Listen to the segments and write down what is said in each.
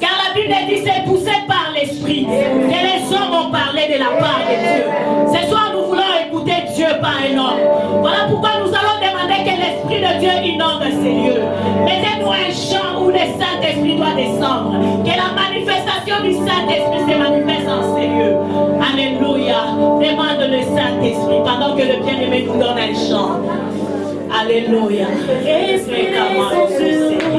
Car la Bible dit c'est poussé par l'Esprit que les hommes ont parlé de la part de Dieu. Ce soir, nous voulons écouter Dieu par un homme. Voilà pourquoi nous allons demander que l'Esprit de Dieu inonde ces lieux. Mettez-nous un champ où le Saint-Esprit doit descendre. Que la manifestation du Saint-Esprit se manifeste en ces lieux. Alléluia. Demande le Saint-Esprit pendant que le bien-aimé nous donne un chant. Alléluia. Esprit de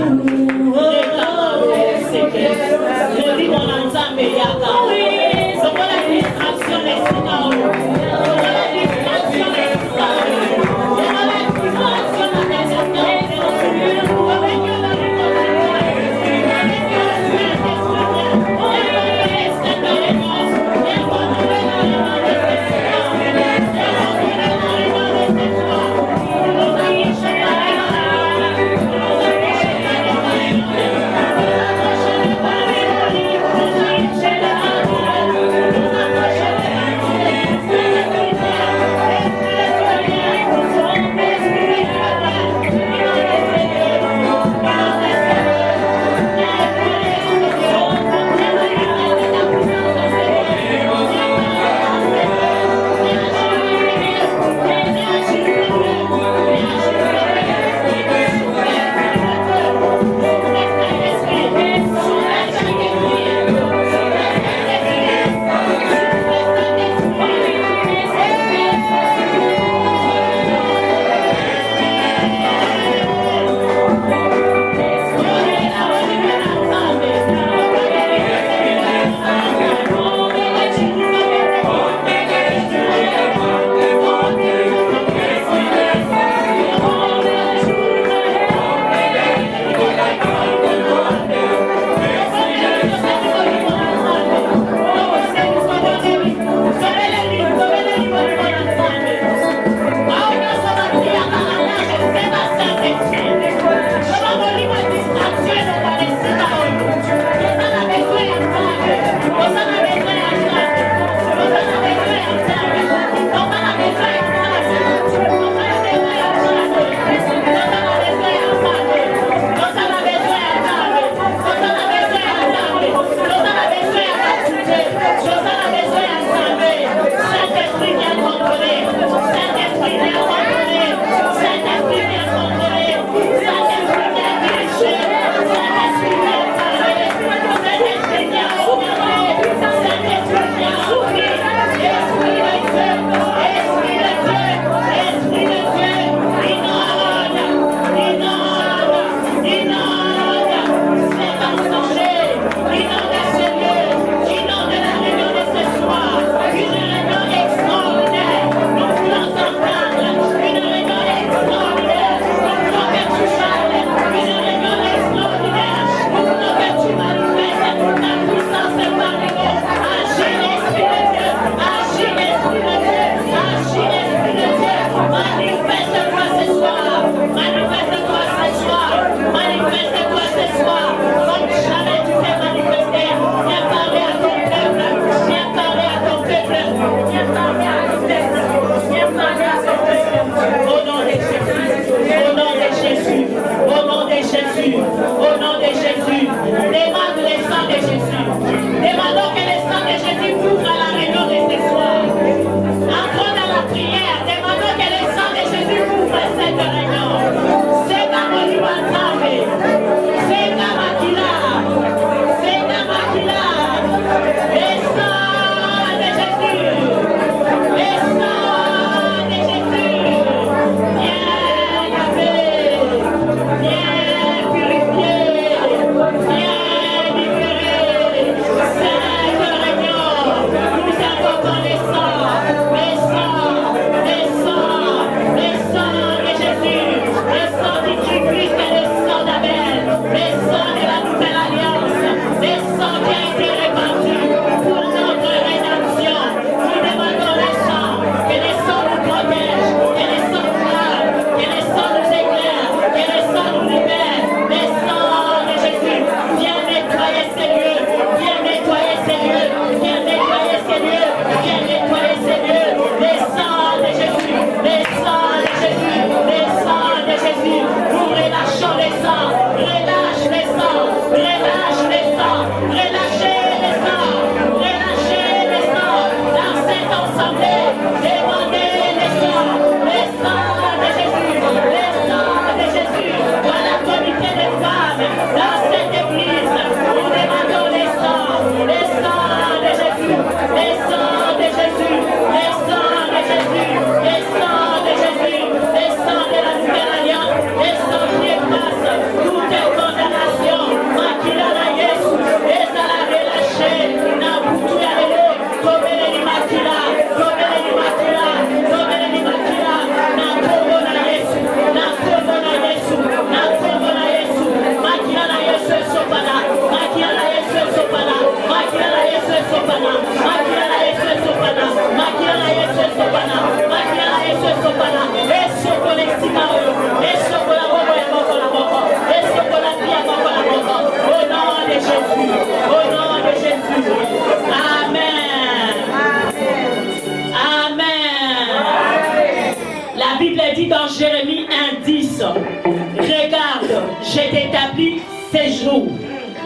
je t'établis séjour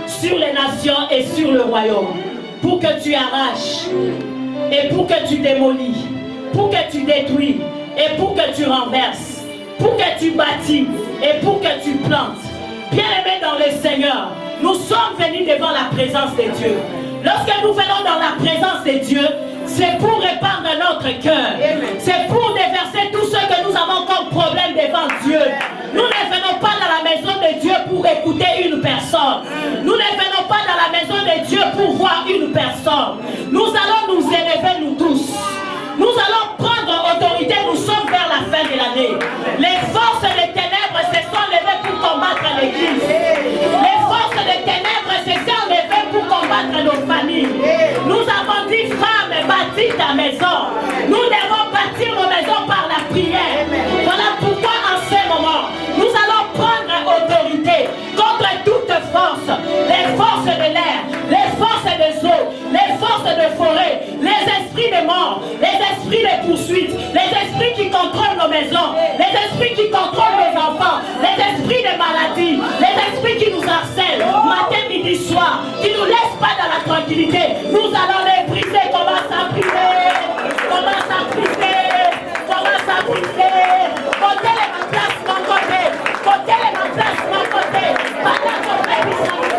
sur les nations et sur le royaume, pour que tu arraches, et pour que tu démolis, pour que tu détruis, et pour que tu renverses, pour que tu bâtis, et pour que tu plantes. Bien-aimés dans le Seigneur, nous sommes venus devant la présence de Dieu. Lorsque nous venons dans la présence de Dieu, c'est pour répandre notre cœur. C'est pour déverser tout ce que nous avons comme problème devant Dieu. Nous ne venons pas dans la maison de Dieu pour écouter une personne. Nous ne venons pas dans la maison de Dieu pour voir une personne. Nous allons nous élever nous tous. Nous allons prendre autorité, nous sommes vers la fin de l'année. Les forces des ténèbres se sont levées pour combattre l'Église. Les forces des ténèbres se sont levées pour combattre nos familles. Nous avons dit, femme, bâtis ta maison. Nous devons bâtir nos maisons par la prière. Voilà pourquoi en ce moment, nous allons prendre autorité contre toute force. Les forces de l'air, les forces des eaux, les forces de forêt, les esprits de mort, les esprits de poursuite, les esprits qui contrôlent nos maisons, les esprits qui contrôlent nos enfants, les esprits de maladie, les esprits qui nous harcèlent, matin, midi, soir, qui ne nous laissent pas dans la tranquillité. Nous allons les briser. Commence à prier, commence à prier, commence à prier. Côté les ma place, mon côté, côté les ma place, mon côté. Pendant qu'on fait du salut,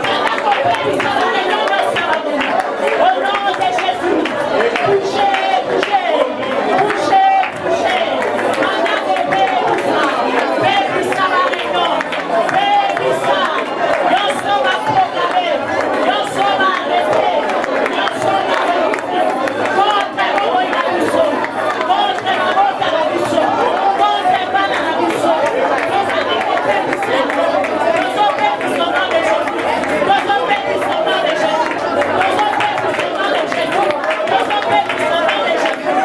pendant qu'on fait du salut, au nom de Jésus, bougez, bougez, bougez, bougez. Pendant qu'on fait du ça, baby ça, nous sommes à programmer, nous sommes à arrêter, nous sommes à arrêter. Contre la route à la mission, contre la route à la mission, contre la balle à la mission. Nous allons faire du ciel, nous sommes faire du sauveur de Jésus, nous sommes faire du sauveur de Jésus, nous sommes faire du sauveur de Jésus, nous sommes faire du sauveur de Jésus.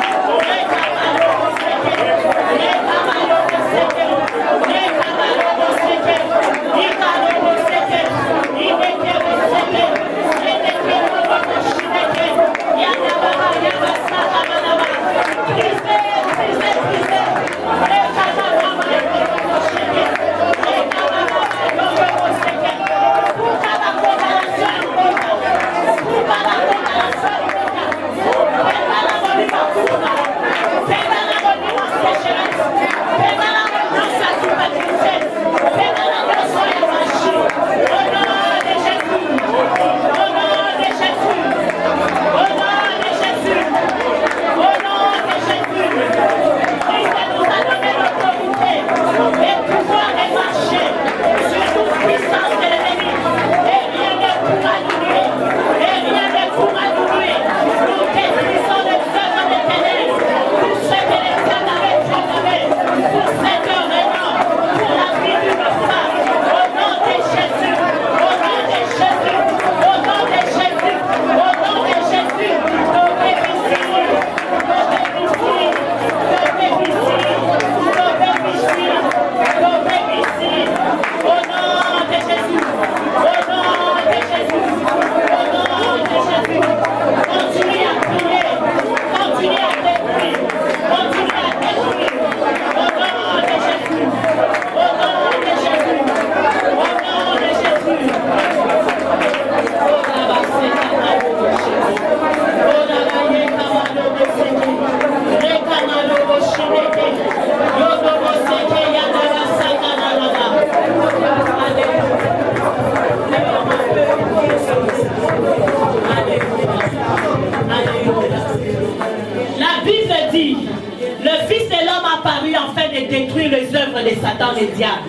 Détruire les œuvres de Satan et diable.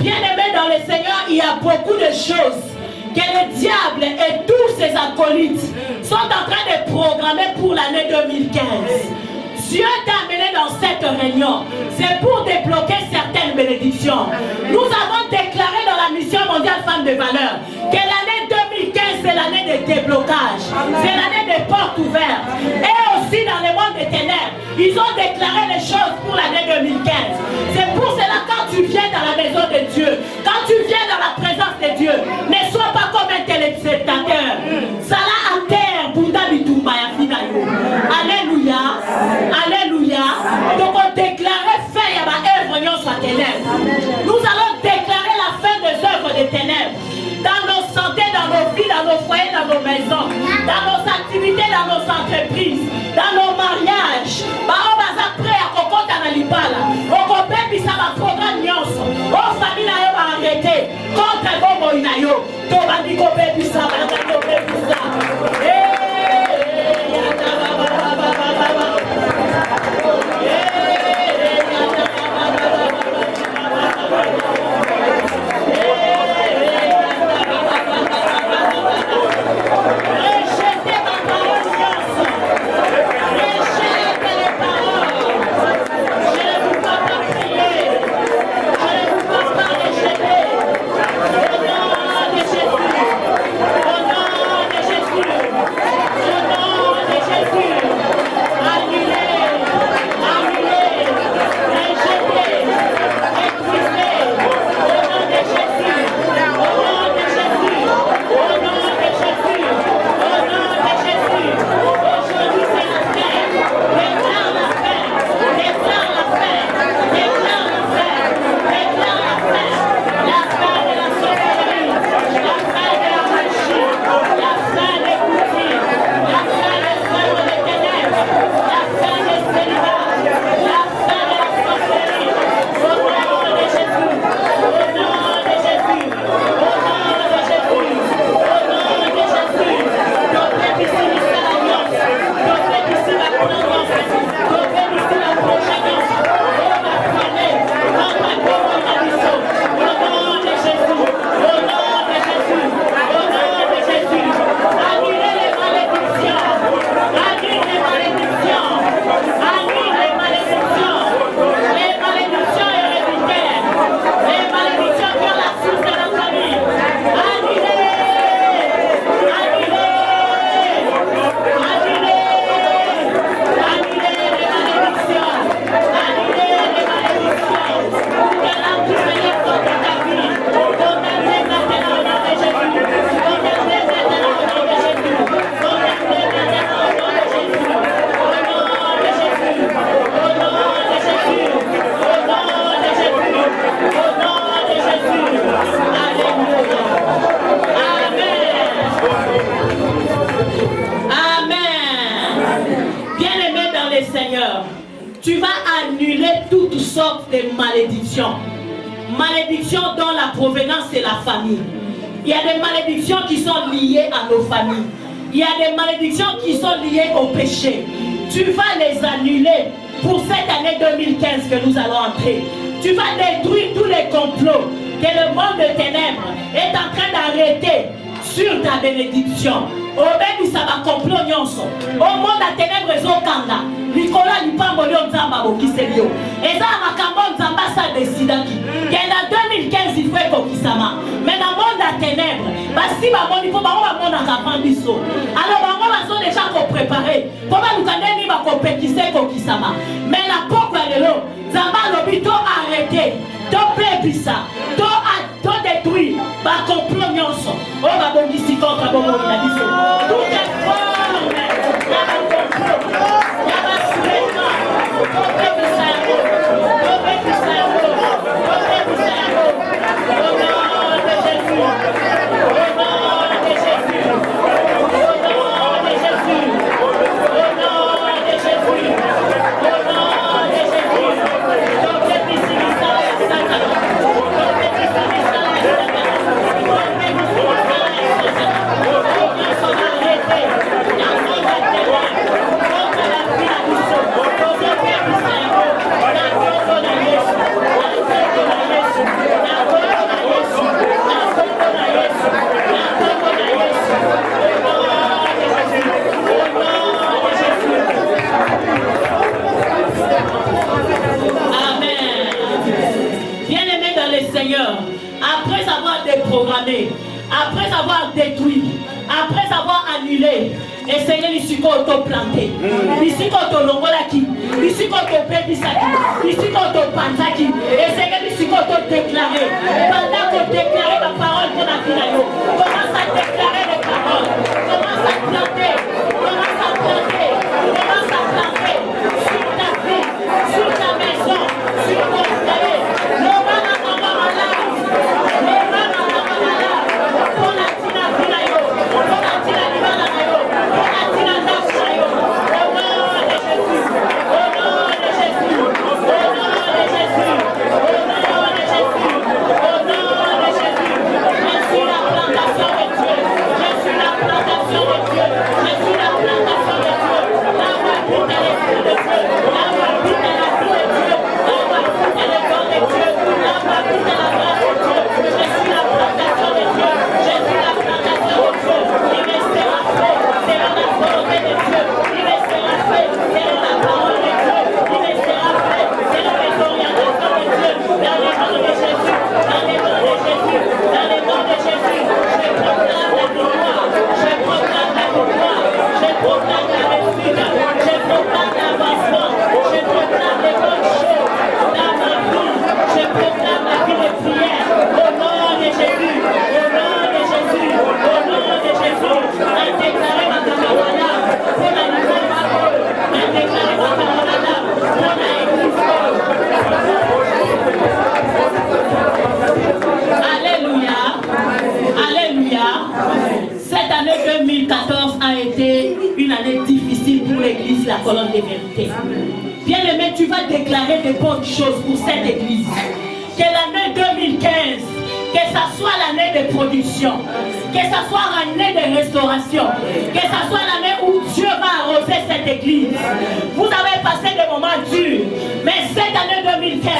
Bien-aimés dans le Seigneur, il y a beaucoup de choses que le diable et tous ses acolytes sont en train de programmer pour l'année 2015. Dieu t'a amené dans cette réunion, c'est pour débloquer certaines bénédictions. Nous avons déclaré dans la mission mondiale Femmes de Valeur que l'année 2015 c'est l'année de déblocage, c'est l'année des portes ouvertes. Et aussi dans les mondes des ténèbres, ils ont déclaré les choses pour l'année 2015. C'est pour cela quand tu viens dans la maison de Dieu, quand tu viens dans la présence de Dieu, ne sois pas comme un téléspectateur. Sala à terre, Bouddha Bitumba Yafinayo. Alléluia. Alléluia. Donc on déclarait fait à ma œuvre, soit ténèbres. Nous allons na yo. Tobandi kope bisa, banda kope bisa. Tu vas annuler toutes sortes de malédictions. Malédictions dont la provenance c'est la famille. Il y a des malédictions qui sont liées à nos familles. Il y a des malédictions qui sont liées au péché. Tu vas les annuler pour cette année 2015 que nous allons entrer. Tu vas détruire tous les complots que le monde de ténèbres est en train d'arrêter sur ta bénédiction. Au même ça va complot nyonso. Au monde de ténèbres ezokanga. Nicolas Lipambo Lyon Zamba Bokiselio. Et ça Makambo Zamba ça décidaki. En 2015 il faut Kokisama. Mais dans le monde de ténèbres, si il faut monde en biso. Alors on va déjà préparer. Comment nous connaissons va compétiser Kokisama. Mais la porte est là. Zamba l'obito arrêté. To pépissa. To détruit. Ba complot nyonso. On va bongisi contre Bobo la biso. Tout est fort. Après avoir déprogrammé, après avoir détruit, après avoir annulé, essayez ici qu'on te planté, ici qu'on te longolaki, ici qu'on te pébisaki, ici qu'on te pantaki, essayez ici qu'on te déclaré. Pendant qu'on déclare la parole pour la vie, commence à déclarer les paroles, commence à planter, commence à planter, commence à planter sur ta vie, sur ta maison, sur ton foyer. Au nom de Jésus. église, la colonne des vérités. Bien-aimé, tu vas déclarer de bonnes choses pour cette église. Que l'année 2015, que ça soit l'année de production, que ça soit l'année de restauration, que ça soit l'année où Dieu va arroser cette église. Vous avez passé des moments durs, mais cette année 2015,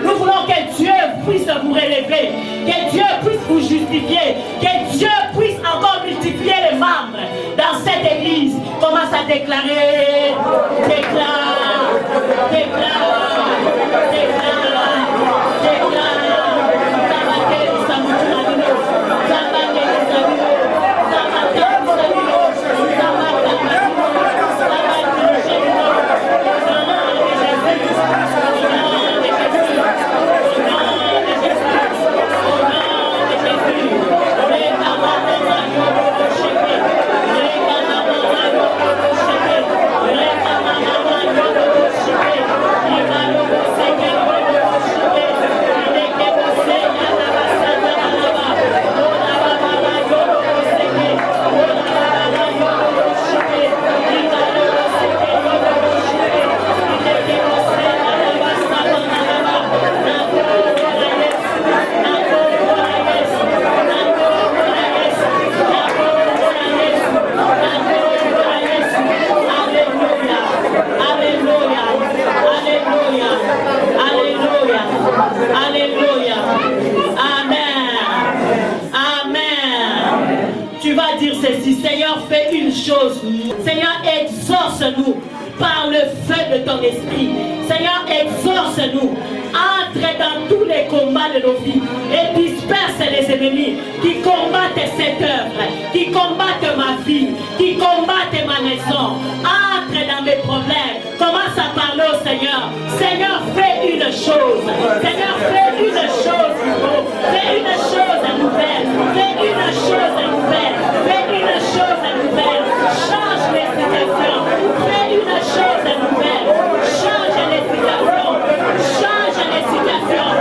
nous voulons que Dieu puisse vous relever, que Dieu puisse vous justifier, que Dieu puisse encore multiplier les membres dans cette église. Commence à déclarer, déclare, déclare, déclare, déclare. Seigneur, exauce-nous par le feu de ton esprit. Seigneur, exauce-nous. Entre dans tous les combats de nos vies et disperse les ennemis qui combattent cette œuvre, qui combattent ma vie, qui combattent ma maison. Entre dans mes problèmes. Commence à parler au Seigneur. Seigneur, fais une chose. Seigneur, fais une chose nouveau. Fais une chose nouvelle. Fais une chose nouvelle. Fais une chose nouvelle. Change les situations. Fais une chose nouvelle. Change les situations. Change les situations.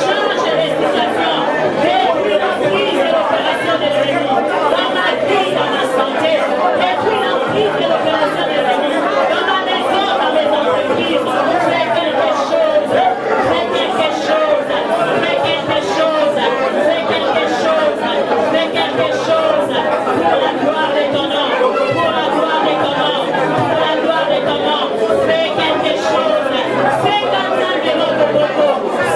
Change les situations. Détruis l'emprise de l'opération de l'ennemi. Dans ma vie, dans ma santé. Détruis l'emprise de l'opération de l'ennemi. Dans ma maison, dans mes entreprises. Fais quelque chose. Fais quelque chose. Fais quelque chose. Fais quelque chose. Fais quelque chose. Pour la gloire de ton nom. Pour la gloire de ton nom. Pour la gloire de ton nom. Fais quelque chose. 50 ans de l'Obobobo.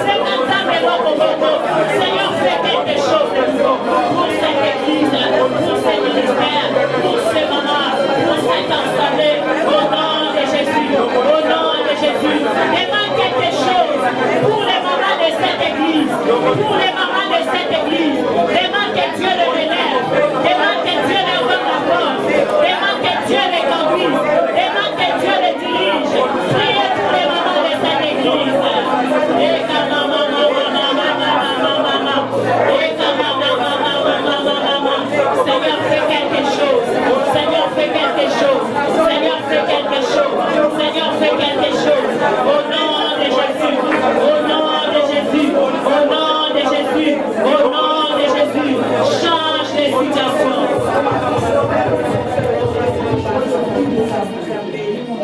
50 ans de l'Obobobo. Seigneur, fais quelque chose de nouveau pour cette église, pour ce ministère, pour ce moment, pour cette assemblée. Au nom de Jésus. Au nom de Jésus. Demande quelque chose pour les mamans de cette église. Pour les mamans de cette église. Demande que Dieu le relève. Demande que Dieu le donne la force. Demande que Dieu les conduise. Demande que Dieu les dirige. Priez pour les mamans de cette église. Seigneur, fais quelque chose. Seigneur, fais quelque chose. Seigneur, fais quelque chose. Seigneur, fais quelque chose. Au nom de Jésus. Au nom de Jésus. Au nom de Jésus. Au nom de Jésus. Change les situations.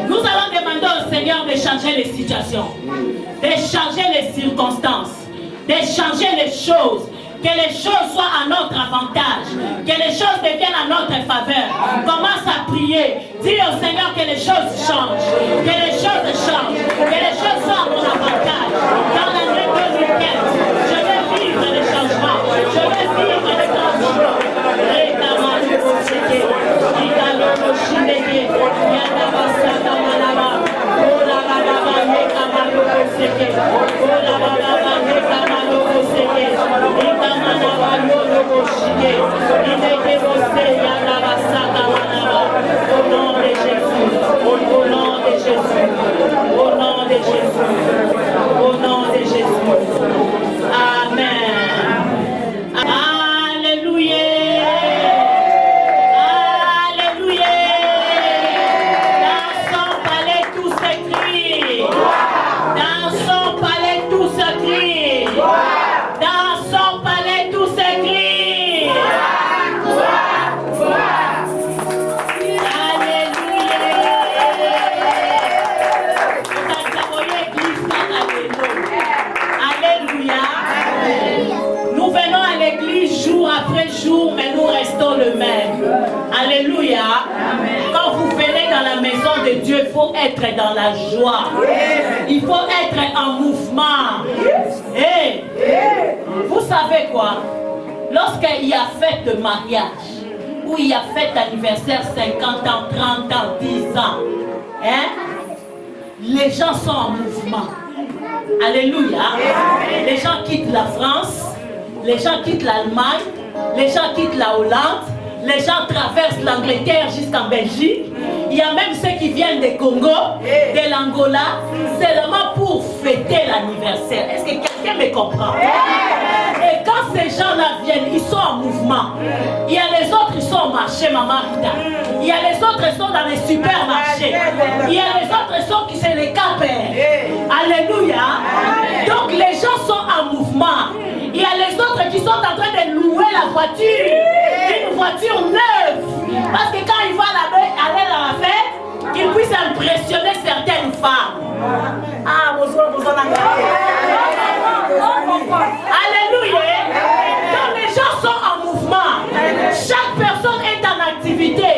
Nous allons demander au Seigneur de changer les situations, de changer les circonstances, de changer les choses, que les choses soient à notre avantage, que les choses deviennent à notre faveur. Commence à prier, dis au Seigneur que les choses changent, que les choses changent, que les choses soient à mon avantage. Dans l'année 2015, je vais vivre les changements, je vais vivre les grands jours. Au nom de Jésus, au nom de Jésus, au nom de Jésus. après jour, mais nous restons le même. Alléluia. Quand vous venez dans la maison de Dieu, il faut être dans la joie. Il faut être en mouvement. Et vous savez quoi? Lorsqu'il y a fête de mariage, ou il y a fête d'anniversaire 50 ans, 30 ans, 10 ans, les gens sont en mouvement. Alléluia. Les gens quittent la France, les gens quittent l'Allemagne, les gens quittent la Hollande, les gens traversent l'Angleterre jusqu'en Belgique. Il y a même ceux qui viennent du Congo, de l'Angola, seulement pour fêter l'anniversaire. Est-ce que quelqu'un me comprend? Et quand ces gens-là viennent, ils sont en mouvement. Il y a les autres, ils sont au marché, Maman Rita. Il y a les autres, ils sont dans les supermarchés. Il y a les autres, ils sont qui c'est les capés. Alléluia. Donc les gens sont en mouvement. Il y a les autres qui sont en train de louer la voiture. Une voiture neuve. Parce que quand ils vont aller dans la fête, ils puissent impressionner certaines femmes. Ah, bonsoir. Alléluia. Donc les gens sont en mouvement. Chaque personne est en activité.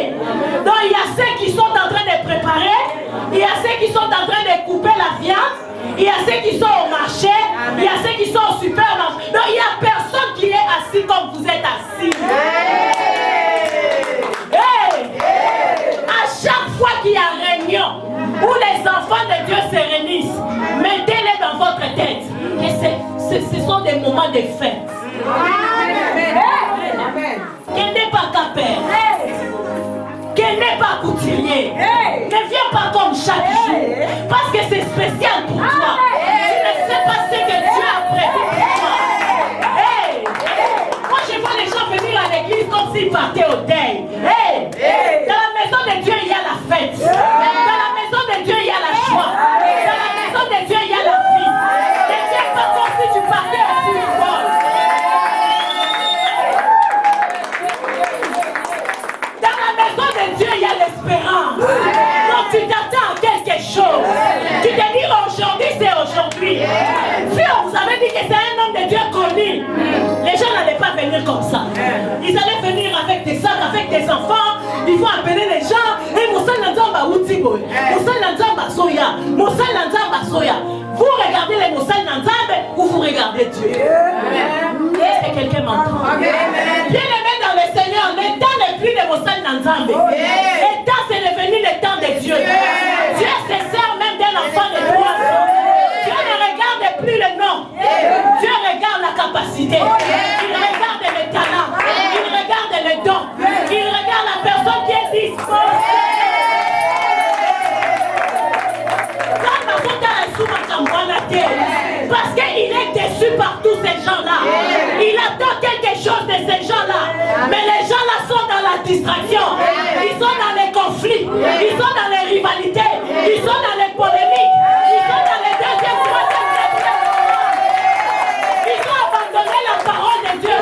Donc il y a ceux qui sont en train de préparer. Il y a ceux qui sont en train de couper la viande. Il y a ceux qui sont au marché. Il y a ceux qui sont au supermarché. Donc il n'y a personne qui est assis comme vous êtes assis. À chaque fois qu'il y a réunion où les enfants de Dieu se réunissent, mettez-les dans votre tête. Et ce sont des moments de fête. Qu'elle n'est pas capée. Qu'elle n'est pas couturier. Ne viens pas comme chaque jour. Parce que c'est spécial pour toi. Tu ne sais pas ce que Dieu a prévu pour toi. Moi je vois les gens venir à l'église comme s'ils partaient au deuil. Dans la maison de Dieu, il y a la fête. Dans la maison de Dieu, il y a la joie. Dans la maison de Dieu, il y a la vie. Ne viens pas comme si tu partais au football. Dans la maison de Dieu, il y a l'espérance. Donc tu t'attends à quelque chose. Tu te dis aujourd'hui, c'est aujourd'hui. Si on vous avait dit que c'est un homme de Dieu connu, les gens n'allaient pas venir comme ça. Ils allaient venir avec des sacs, avec des enfants. Il faut appeler les gens. Et Moussa Nzamba Outiboy, Moussa Nzamba Soya, Moussa Nzamba Soya. Vous regardez les Moussa Nzamba ou vous regardez Dieu? Est-ce que quelqu'un m'entend? Bien aimé dans le Seigneur, le temps n'est plus de Moussa Nzamba. Le temps c'est devenu le temps de Dieu. Dieu se sert même d'un enfant de 3 ans. Dieu ne regarde plus le nom. Dieu regarde la capacité. Il regarde le talent. Il regarde le don. Il regarde la personne qui est disposée. Parce qu'il est déçu par tous ces gens-là. Il attend quelque chose de ces gens-là. Mais les gens-là sont dans la distraction. Ils sont dans les conflits. Ils sont dans les rivalités. Ils sont dans les polémiques. Ils sont dans les deuxièmes, troisièmes, quatrièmes. Ils ont abandonné la parole de Dieu.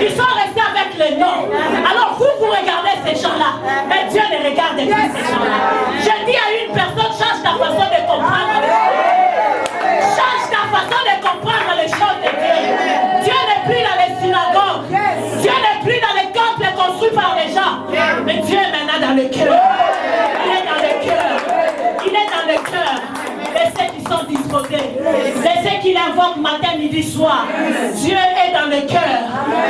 Ils sont restés avec les noms. Alors vous regardez ces gens-là. Mais Dieu ne regarde plus ces gens-là. Je dis à une personne, change ta façon de comprendre. Change ta façon de comprendre les choses de Dieu. Dieu n'est plus dans les synagogues. Dieu n'est plus dans les temples construits par les gens. Mais Dieu est maintenant dans le cœur. Il est dans le cœur. Il est dans le cœur de ceux qui sont disposés. De ceux qui l'invoquent matin, midi, soir. Dieu est dans le cœur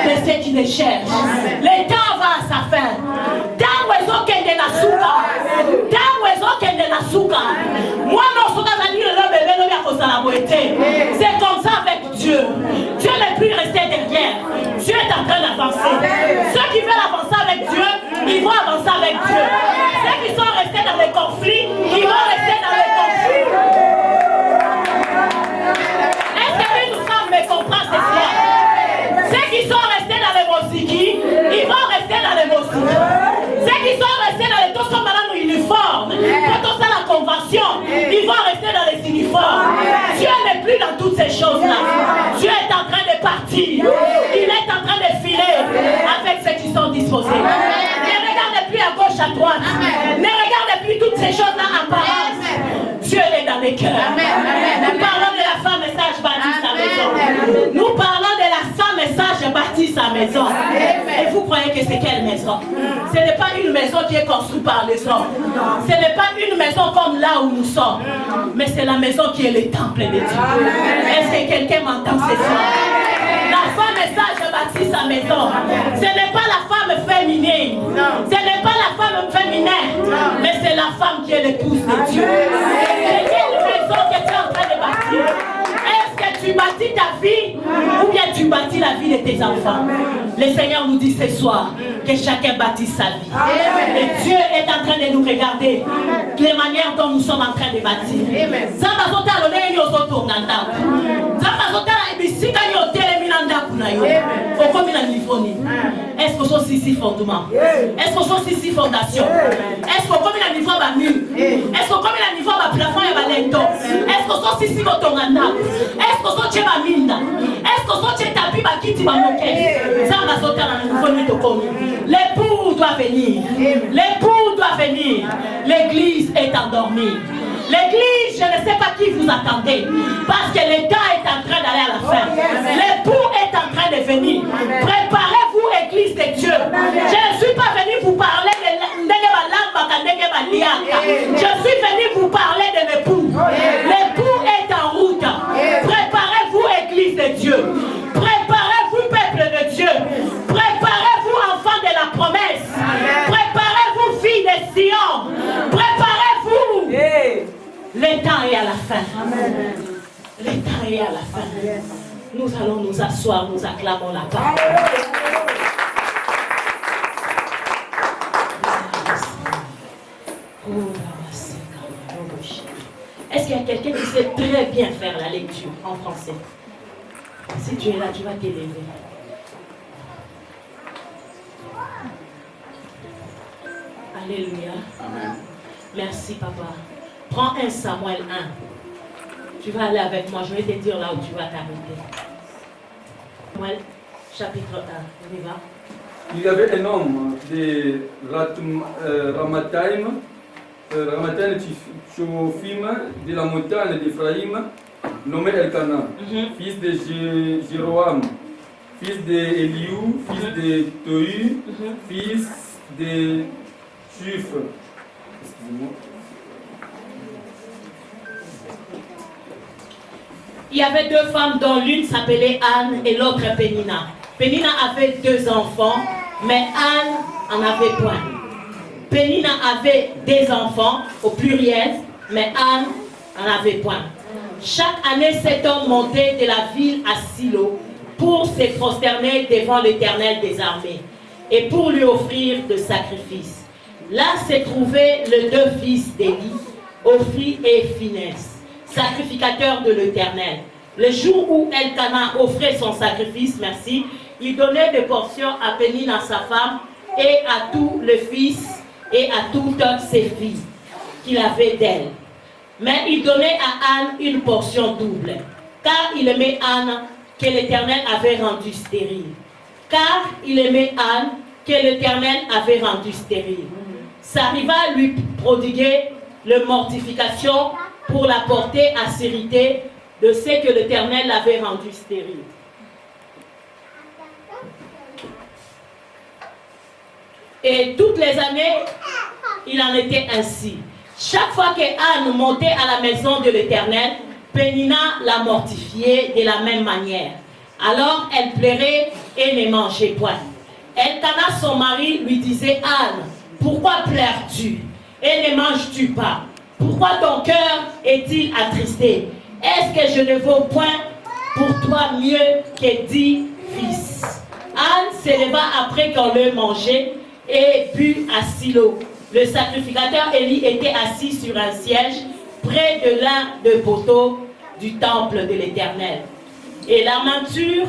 de ceux qui les cherchent. Le temps va à sa fin. Moi, non, c'est comme ça avec Dieu. Dieu n'est plus resté derrière. Dieu est en train d'avancer. Ceux qui veulent avancer avec Dieu, ils vont avancer avec Dieu. Ceux qui sont restés dans les conflits, ils vont rester dans les conflits. Est-ce qu'une femme me comprend ce soir? Ceux qui sont restés dans les mosiki, ils vont rester dans les mosiki. Ceux qui sont restés dans les tosomalanou uniformes, quand on a la convention, ils vont rester dans les uniformes. Dieu n'est plus dans toutes ces choses-là. Dieu est en train de partir. Il est en train de filer avec ceux qui sont disposés. Ne regarde plus à gauche, à droite. Ne regarde plus toutes ces choses-là apparentes. Dieu est dans les cœurs. Nous parlons de la femme sage bâtit sa maison. Nous parlons de la femme sage bâtit sa maison. Et vous croyez que c'est quelle maison? Ce n'est pas une maison qui est construite par les hommes. Ce n'est pas une maison comme là où nous sommes. Mais c'est la maison qui est le temple de Dieu. Est-ce que quelqu'un m'entend ce soir? La femme est sage et bâtit sa maison. Ce n'est pas la femme féminine. Ce n'est pas la femme féminine. Mais c'est la femme qui est l'épouse de Dieu. C'est quelle maison que tu es en train de bâtir? Est-ce que tu bâtis ta vie ou bien tu bâtis la vie de tes enfants? Le Seigneur nous dit ce soir que chacun bâtisse sa vie. Et Dieu est en train de nous regarder les manières dont nous sommes en train de bâtir. Est-ce que ce sont six fondements? Est-ce que ce sont six fondations? Est-ce que comme il a niveau à mur? Est-ce que comme il a niveau à plafond et à lento? Est-ce que ce sont six fondements? Est-ce que ce sont chez Minda? Est-ce que ce sont chez Tapi Bakiti Bamoké? Ça va sauter dans le nouveau de connu. L'époux doit venir. L'époux doit venir. L'église est endormie. L'église, je ne sais pas qui vous attendez, parce que le temps est en train d'aller à la fin. L'époux est en train de venir. Préparez-vous, église de Dieu. Je ne suis pas venu vous parler de je suis venu vous parler de l'époux. L'époux est en route. Préparez-vous, église de Dieu. Préparez-vous, peuple de Dieu. Préparez-vous, enfants de la promesse. Préparez-vous, filles de Sion. Préparez-vous. Le temps est à la fin. Le temps est à la fin. Nous allons nous asseoir, nous acclamons la parole. Est-ce qu'il y a quelqu'un qui sait très bien faire la lecture en français? Si tu es là, tu vas t'élever. Alléluia. Amen. Merci, papa. Prends 1 Samuel 1. Tu vas aller avec moi. Je vais te dire là où tu vas t'arrêter. Samuel, chapitre 1. On y va. Il y avait un homme de Ramathaim, Tsophim, de la montagne d'Ephraïm, nommé Elkana, fils de Jéroam, fils d'Eliou, fils de Tohu, fils de Shuf. Excusez-moi. Il y avait deux femmes dont l'une s'appelait Anne et l'autre Pénina. Pénina avait 2 enfants, mais Anne en avait point. Pénina avait des enfants au pluriel, mais Anne en avait point. Chaque année, cet homme montait de la ville à Silo pour se prosterner devant l'Éternel des armées et pour lui offrir de sacrifices. Là se trouvaient les 2 fils d'Élie, Ophni et Phinès, sacrificateurs de l'Éternel. Le jour où Elkana offrait son sacrifice, merci, il donnait des portions à Pénina, sa femme, et à tous les fils et à toutes ses filles qu'il avait d'elle. Mais il donnait à Anne une portion double, car il aimait Anne que l'Éternel avait rendue stérile. Car il aimait Anne que l'Éternel avait rendue stérile. S'arriva à lui prodiguer la mortification pour la porter à sérité de ce que l'Éternel avait rendu stérile. Et toutes les années, il en était ainsi. Chaque fois que Anne montait à la maison de l'Éternel, Pénina la mortifiait de la même manière. Alors elle pleurait et ne mangeait point. Elkana, son mari, lui disait: Anne, pourquoi pleures-tu et ne manges-tu pas? Pourquoi ton cœur est-il attristé? Est-ce que je ne vaux point pour toi mieux que 10 fils? Anne s'éleva après qu'on l'eut mangé et but à Silo. Le sacrificateur Élie était assis sur un siège près de l'un des poteaux du temple de l'Éternel. Et l'armature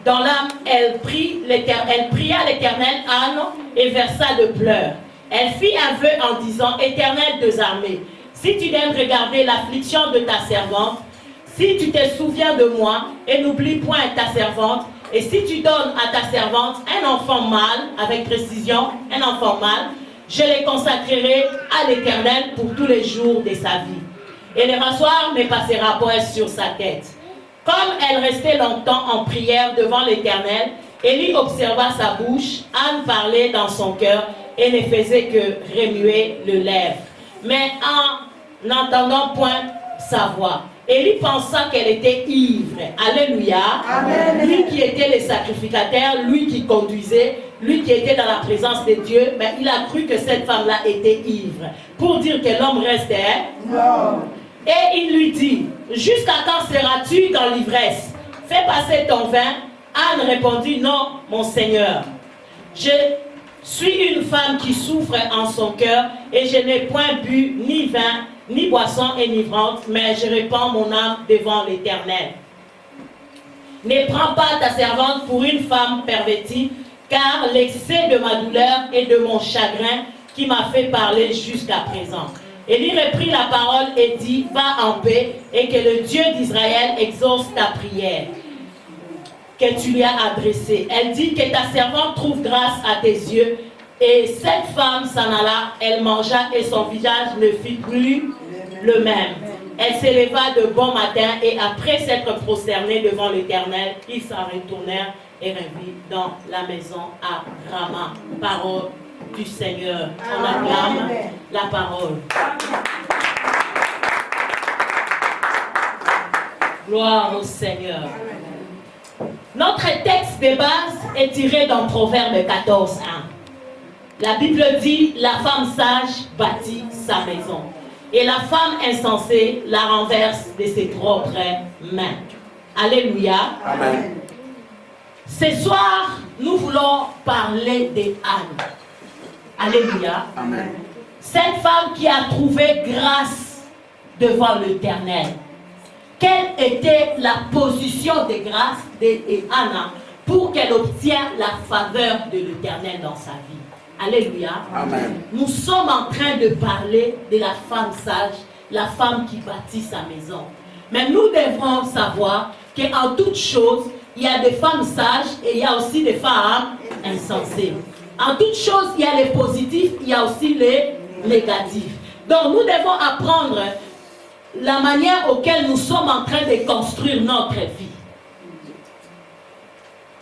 dans l'âme, elle pria l'Éternel Anne et versa de pleurs. Elle fit un vœu en disant: Éternel des armées, si tu daignes regarder l'affliction de ta servante, si tu te souviens de moi et n'oublie point ta servante, et si tu donnes à ta servante un enfant mâle, avec précision, un enfant mâle, je les consacrerai à l'Éternel pour tous les jours de sa vie. Et le rasoir ne passera point sur sa tête. Comme elle restait longtemps en prière devant l'Éternel, Élie observa sa bouche, Anne parlait dans son cœur et ne faisait que remuer le lèvre, mais en n'entendant point sa voix. Élie pensa qu'elle était ivre. Alléluia. Amen. Lui qui était le sacrificateur, lui qui conduisait, lui qui était dans la présence de Dieu, mais il a cru que cette femme-là était ivre. Pour dire que l'homme restait. Non. Et il lui dit, jusqu'à quand seras-tu dans l'ivresse? Fais passer ton vin. Anne répondit, non, mon Seigneur. Je suis une femme qui souffre en son cœur et je n'ai point bu ni vin, ni boisson enivrante, mais je répands mon âme devant l'Éternel. Ne prends pas ta servante pour une femme pervertie, car l'excès de ma douleur et de mon chagrin qui m'a fait parler jusqu'à présent. Élie reprit la parole et dit, va en paix et que le Dieu d'Israël exauce ta prière que tu lui as adressée. Elle dit que ta servante trouve grâce à tes yeux. Et cette femme s'en alla, elle mangea et son visage ne fut plus le même. Elle s'éleva de bon matin et après s'être prosternée devant l'Éternel, ils s'en retournèrent et revinrent dans la maison à Rama. Parole du Seigneur. On acclame la parole. Gloire au Seigneur. Notre texte de base est tiré dans Proverbe 14:1. La Bible dit, la femme sage bâtit sa maison et la femme insensée la renverse de ses propres mains. Alléluia. Amen. Ce soir, nous voulons parler d'Anne. Alléluia. Amen. Cette femme qui a trouvé grâce devant l'Éternel. Quelle était la position de grâce d'Anne pour qu'elle obtienne la faveur de l'Éternel dans sa vie? Alléluia. Amen. Nous sommes en train de parler de la femme sage, la femme qui bâtit sa maison. Mais nous devons savoir qu'en toute chose, il y a des femmes sages et il y a aussi des femmes insensées. En toute chose, il y a les positifs, il y a aussi les négatifs. Donc nous devons apprendre la manière auquel nous sommes en train de construire notre vie.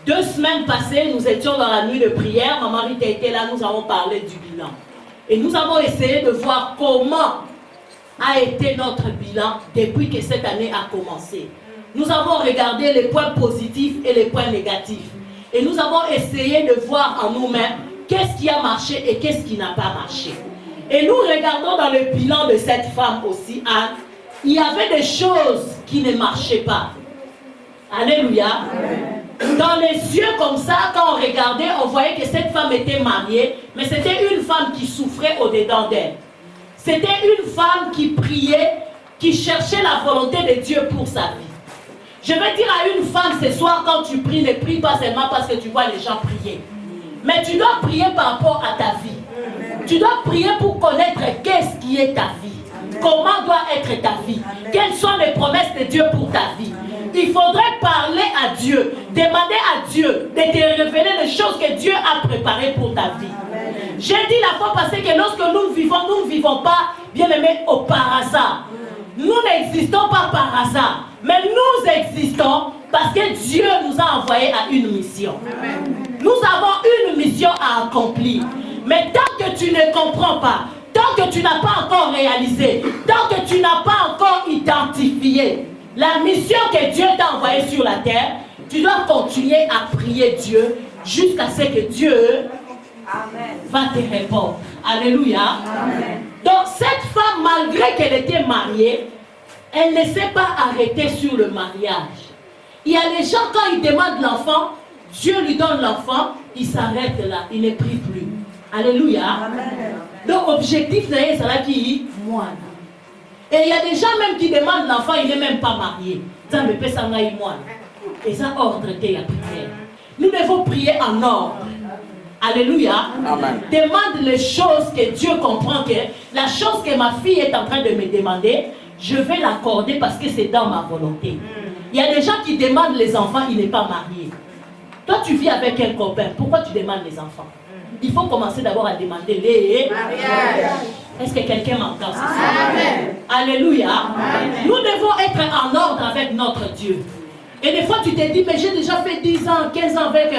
2 semaines passées, nous étions dans la nuit de prière. Maman Rita était là, nous avons parlé du bilan. Et nous avons essayé de voir comment a été notre bilan depuis que cette année a commencé. Nous avons regardé les points positifs et les points négatifs. Et nous avons essayé de voir en nous-mêmes qu'est-ce qui a marché et qu'est-ce qui n'a pas marché. Et nous regardons dans le bilan de cette femme aussi, Anne, il y avait des choses qui ne marchaient pas. Alléluia. Amen. Dans les yeux comme ça, quand on regardait, on voyait que cette femme était mariée, mais c'était une femme qui souffrait au-dedans d'elle. C'était une femme qui priait, qui cherchait la volonté de Dieu pour sa vie. Je vais dire à une femme ce soir, quand tu pries, ne prie pas seulement parce que tu vois les gens prier. Mais tu dois prier par rapport à ta vie. Tu dois prier pour connaître qu'est-ce qui est ta vie. Comment doit être ta vie. Quelles sont les promesses de Dieu pour ta vie. Il faudrait parler à Dieu, demander à Dieu de te révéler les choses que Dieu a préparées pour ta vie. J'ai dit la fois passée que lorsque nous ne vivons pas, bien aimé, par hasard. Nous n'existons pas par hasard, mais nous existons parce que Dieu nous a envoyés à une mission. Nous avons une mission à accomplir. Mais tant que tu ne comprends pas, tant que tu n'as pas encore réalisé, tant que tu n'as pas encore identifié la mission que Dieu t'a envoyée sur la terre, tu dois continuer à prier Dieu jusqu'à ce que Dieu va te répondre. Alléluia. Amen. Donc cette femme, malgré qu'elle était mariée, elle ne s'est pas arrêtée sur le mariage. Il y a des gens, quand ils demandent l'enfant, Dieu lui donne l'enfant, il s'arrête là, il ne prie plus. Alléluia. Amen. Donc l'objectif c'est là qui moi. Et il y a des gens même qui demandent l'enfant, il n'est même pas marié. Et ça ordre de la prière. Nous devons prier en ordre. Alléluia. Amen. Demande les choses que Dieu comprend que la chose que ma fille est en train de me demander, je vais l'accorder parce que c'est dans ma volonté. Il y a des gens qui demandent les enfants, il n'est pas marié. Toi tu vis avec quel copain? Pourquoi tu demandes les enfants? Il faut commencer d'abord à demander les mariages. Est-ce que quelqu'un m'entend? Amen. Alléluia. Amen. Nous devons être en ordre avec notre Dieu. Et des fois, tu te dis, mais j'ai déjà fait 10 ans, 15 ans avec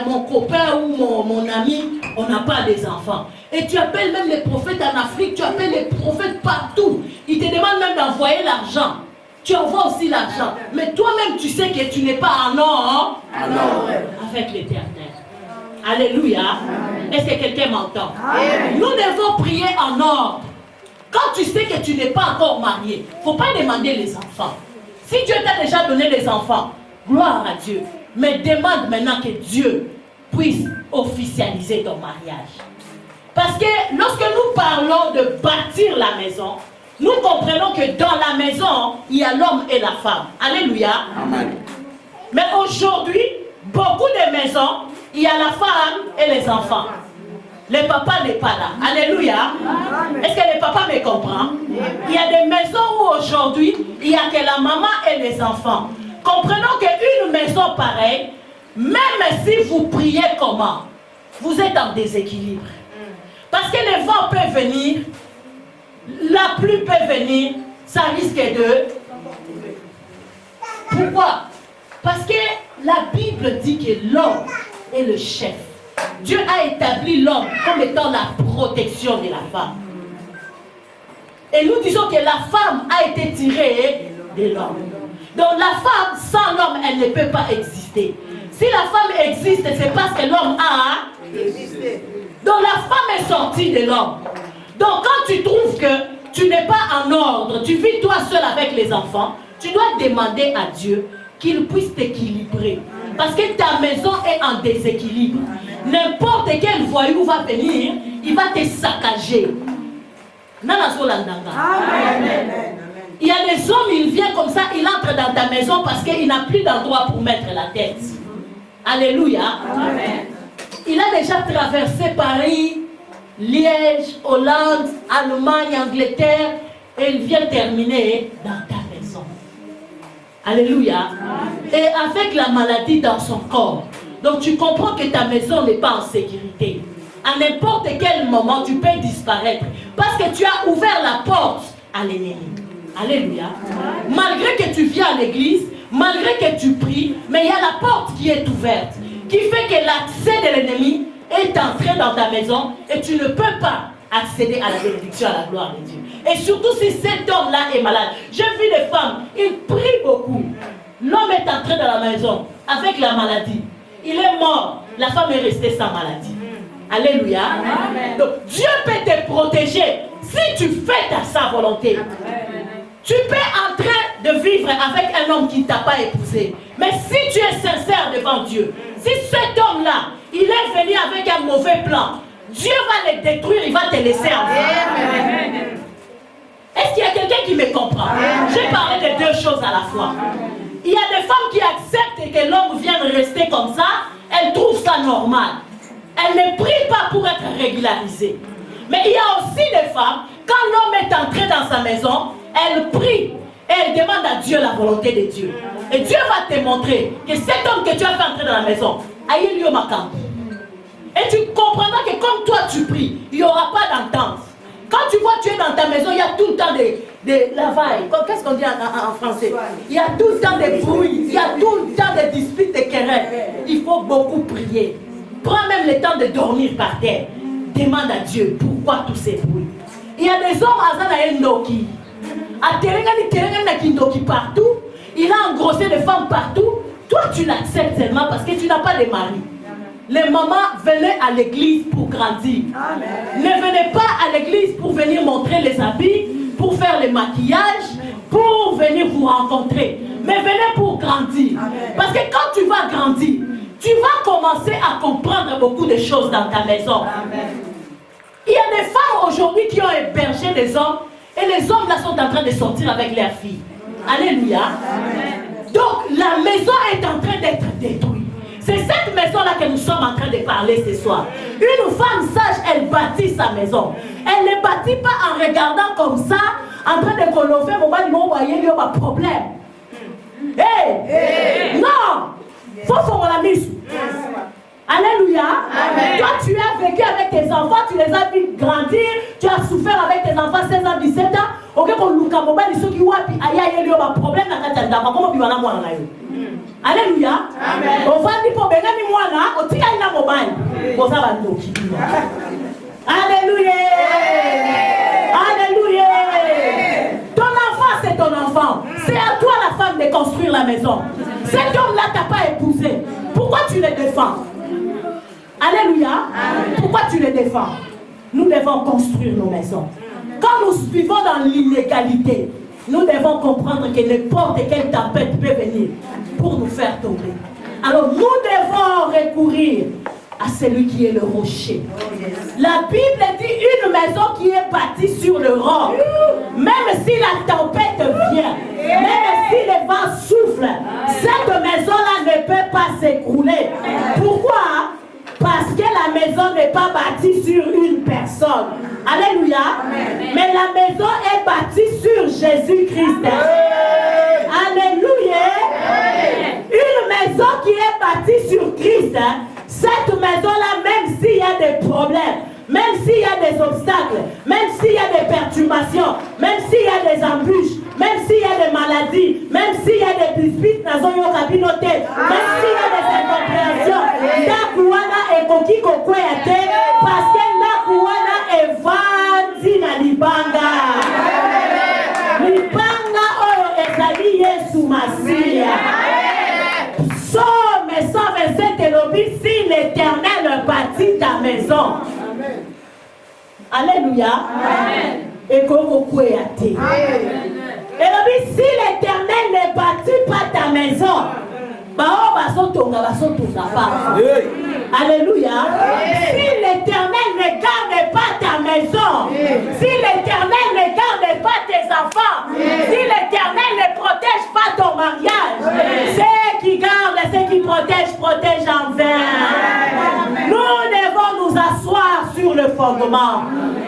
mon copain ou mon ami, on n'a pas des enfants. Et tu appelles même les prophètes en Afrique, tu appelles les prophètes partout. Ils te demandent même d'envoyer l'argent. Tu envoies aussi l'argent. Mais toi-même, tu sais que tu n'es pas en or avec l'Éternel. Alléluia. Est-ce que quelqu'un m'entend? Nous devons prier en ordre. Quand tu sais que tu n'es pas encore marié, il ne faut pas demander les enfants. Si Dieu t'a déjà donné les enfants, gloire à Dieu. Mais demande maintenant que Dieu puisse officialiser ton mariage. Parce que lorsque nous parlons de bâtir la maison, nous comprenons que dans la maison, il y a l'homme et la femme. Alléluia. Amen. Mais aujourd'hui, beaucoup de maisons, il y a la femme et les enfants. Le papa n'est pas là. Alléluia. Est-ce que le papa me comprend? Il y a des maisons où aujourd'hui, il n'y a que la maman et les enfants. Comprenons qu'une maison pareille, même si vous priez comment, vous êtes en déséquilibre. Parce que les vents peuvent venir, la pluie peut venir, ça risque de... Pourquoi? Parce que la Bible dit que l'homme est le chef. Dieu a établi l'homme comme étant la protection de la femme. Et nous disons que la femme a été tirée de l'homme. Donc la femme, sans l'homme, elle ne peut pas exister. Si la femme existe, c'est parce que l'homme a existé. Donc la femme est sortie de l'homme. Donc quand tu trouves que tu n'es pas en ordre, tu vis toi seul avec les enfants, tu dois demander à Dieu qu'il puisse t'équilibrer. Parce que ta maison est en déséquilibre. N'importe quel voyou va venir, il va te saccager. Il y a des hommes, ils viennent comme ça, ils entrent dans ta maison parce qu'il n'a plus d'endroit pour mettre la tête. Alléluia. Amen. Il a déjà traversé Paris, Liège, Hollande, Allemagne, Angleterre, et il vient terminer dans ta maison. Alléluia. Amen. Et avec la maladie dans son corps. Donc tu comprends que ta maison n'est pas en sécurité. À n'importe quel moment, tu peux disparaître. Parce que tu as ouvert la porte à l'ennemi. Alléluia. Amen. Malgré que tu viens à l'église, malgré que tu pries, mais il y a la porte qui est ouverte. Qui fait que l'accès de l'ennemi est entré dans ta maison et tu ne peux pas accéder à la bénédiction, à la gloire de Dieu. Et surtout si cet homme-là est malade. J'ai vu des femmes, ils prient beaucoup. L'homme est entré dans la maison avec la maladie. Il est mort. La femme est restée sans maladie. Alléluia. Amen. Donc Dieu peut te protéger si tu fais sa volonté. Amen. Tu peux en train de vivre avec un homme qui ne t'a pas épousé. Mais si tu es sincère devant Dieu, si cet homme-là, il est venu avec un mauvais plan, Dieu va le détruire, il va te laisser en vie. Est-ce qu'il y a quelqu'un qui me comprend? J'ai parlé de deux choses à la fois. Il y a des femmes qui acceptent que l'homme vienne rester comme ça, elles trouvent ça normal. Elles ne prient pas pour être régularisées. Mais il y a aussi des femmes, quand l'homme est entré dans sa maison, elles prient et elles demandent à Dieu la volonté de Dieu. Et Dieu va te montrer que cet homme que tu as fait entrer dans la maison, aïe lieu makam. Et tu comprendras que comme toi tu pries, il n'y aura pas d'entente. Quand tu vois tu es dans ta maison, il y a tout le temps des lavailles. Qu'est-ce qu'on dit en français? Il y a tout le temps des bruits, il y a tout le temps des disputes, des querelles. Il faut beaucoup prier. Prends même le temps de dormir par terre. Demande à Dieu pourquoi tous ces bruits. Il y a des hommes à Ndoki. À Ndoki partout. Il a engrossé des femmes partout. Toi, tu l'acceptes seulement parce que tu n'as pas de mari. Les mamans venaient à l'église pour grandir. Amen. Ne venez pas à l'église pour venir montrer les habits, pour faire le maquillage, pour venir vous rencontrer. Mais venez pour grandir. Amen. Parce que quand tu vas grandir, tu vas commencer à comprendre beaucoup de choses dans ta maison. Amen. Il y a des femmes aujourd'hui qui ont hébergé des hommes et les hommes là sont en train de sortir avec leurs filles. Alléluia. Amen. Donc la maison est en train d'être détruite. C'est cette maison-là que nous sommes en train de parler ce soir. Une femme sage, elle bâtit sa maison. Elle ne bâtit pas en regardant comme ça, en train de colover, il y a un problème. Hey! Non! Faut faire la mise. Alléluia. Amen. Toi, tu as vécu avec tes enfants, tu les as vus grandir, tu as souffert avec tes enfants 16 ans, 17 ans. Ok, pour Luka Mobile, ceux qui ont un problème dans ta tête, comment tu vas la voir là? Alléluia. On va dire pour Benami Moana, au tika ina mobile. Pour ça, va nous. Alléluia. Alléluia. Ton enfant, c'est ton enfant. C'est à toi, la femme, de construire la maison. Cet homme-là t'a pas épousé. Pourquoi tu le défends? Alléluia. Pourquoi tu le défends? Nous devons construire nos maisons. Quand nous vivons dans l'illégalité, nous devons comprendre que n'importe quelle tempête peut venir pour nous faire tomber. Alors nous devons recourir à celui qui est le rocher. La Bible dit une maison qui est bâtie sur le roc. Même si la tempête vient, même si les vents soufflent, cette maison-là ne peut pas s'écrouler. Pourquoi? Parce que la maison n'est pas bâtie sur une personne. Alléluia. Mais la maison est bâtie sur Jésus-Christ. Alléluia. Une maison qui est bâtie sur Christ, cette maison-là, même s'il y a des problèmes, même s'il y a des obstacles, même s'il y a des perturbations, même s'il y a des embûches, même s'il y a des maladies, même s'il y a des disputes dans son cabinoté, même s'il y a des incompréhensions, Ndakuana est conquis kokwete parce que Ndakuana est vandi na libanga. Libanga oyo ezali Yesu Masia. Somme 127 elobi si l'Éternel bâtit ta maison. Alléluia. Et kokwete. Et si l'Éternel ne bâtit pas ta maison, alléluia. Si l'Éternel ne garde pas ta maison, si l'Éternel ne garde pas tes enfants, si l'Éternel ne protège pas ton mariage, ceux qui gardent, ceux qui protègent en vain. Nous devons nous asseoir sur le fondement.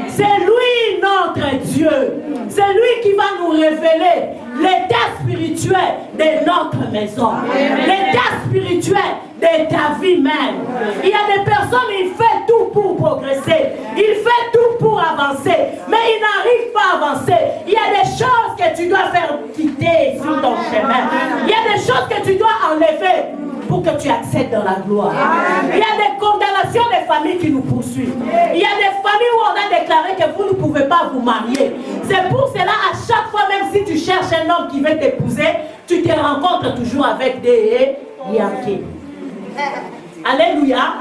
C'est lui notre Dieu. C'est lui qui va nous révéler l'état spirituel de notre maison. L'état spirituel de ta vie même. Il y a des personnes, il fait tout pour progresser. Il fait tout pour avancer. Mais il n'arrive pas à avancer. Il y a des choses que tu dois faire quitter sur ton chemin. Il y a des choses que tu dois enlever pour que tu accèdes dans la gloire. Il y a des condamnations des familles qui nous poursuivent. Il y a des familles où on a déclaré que vous ne pouvez pas vous marier. C'est pour cela, à chaque fois, même si tu cherches un homme qui veut t'épouser, tu te rencontres toujours avec des Yankés. Alléluia.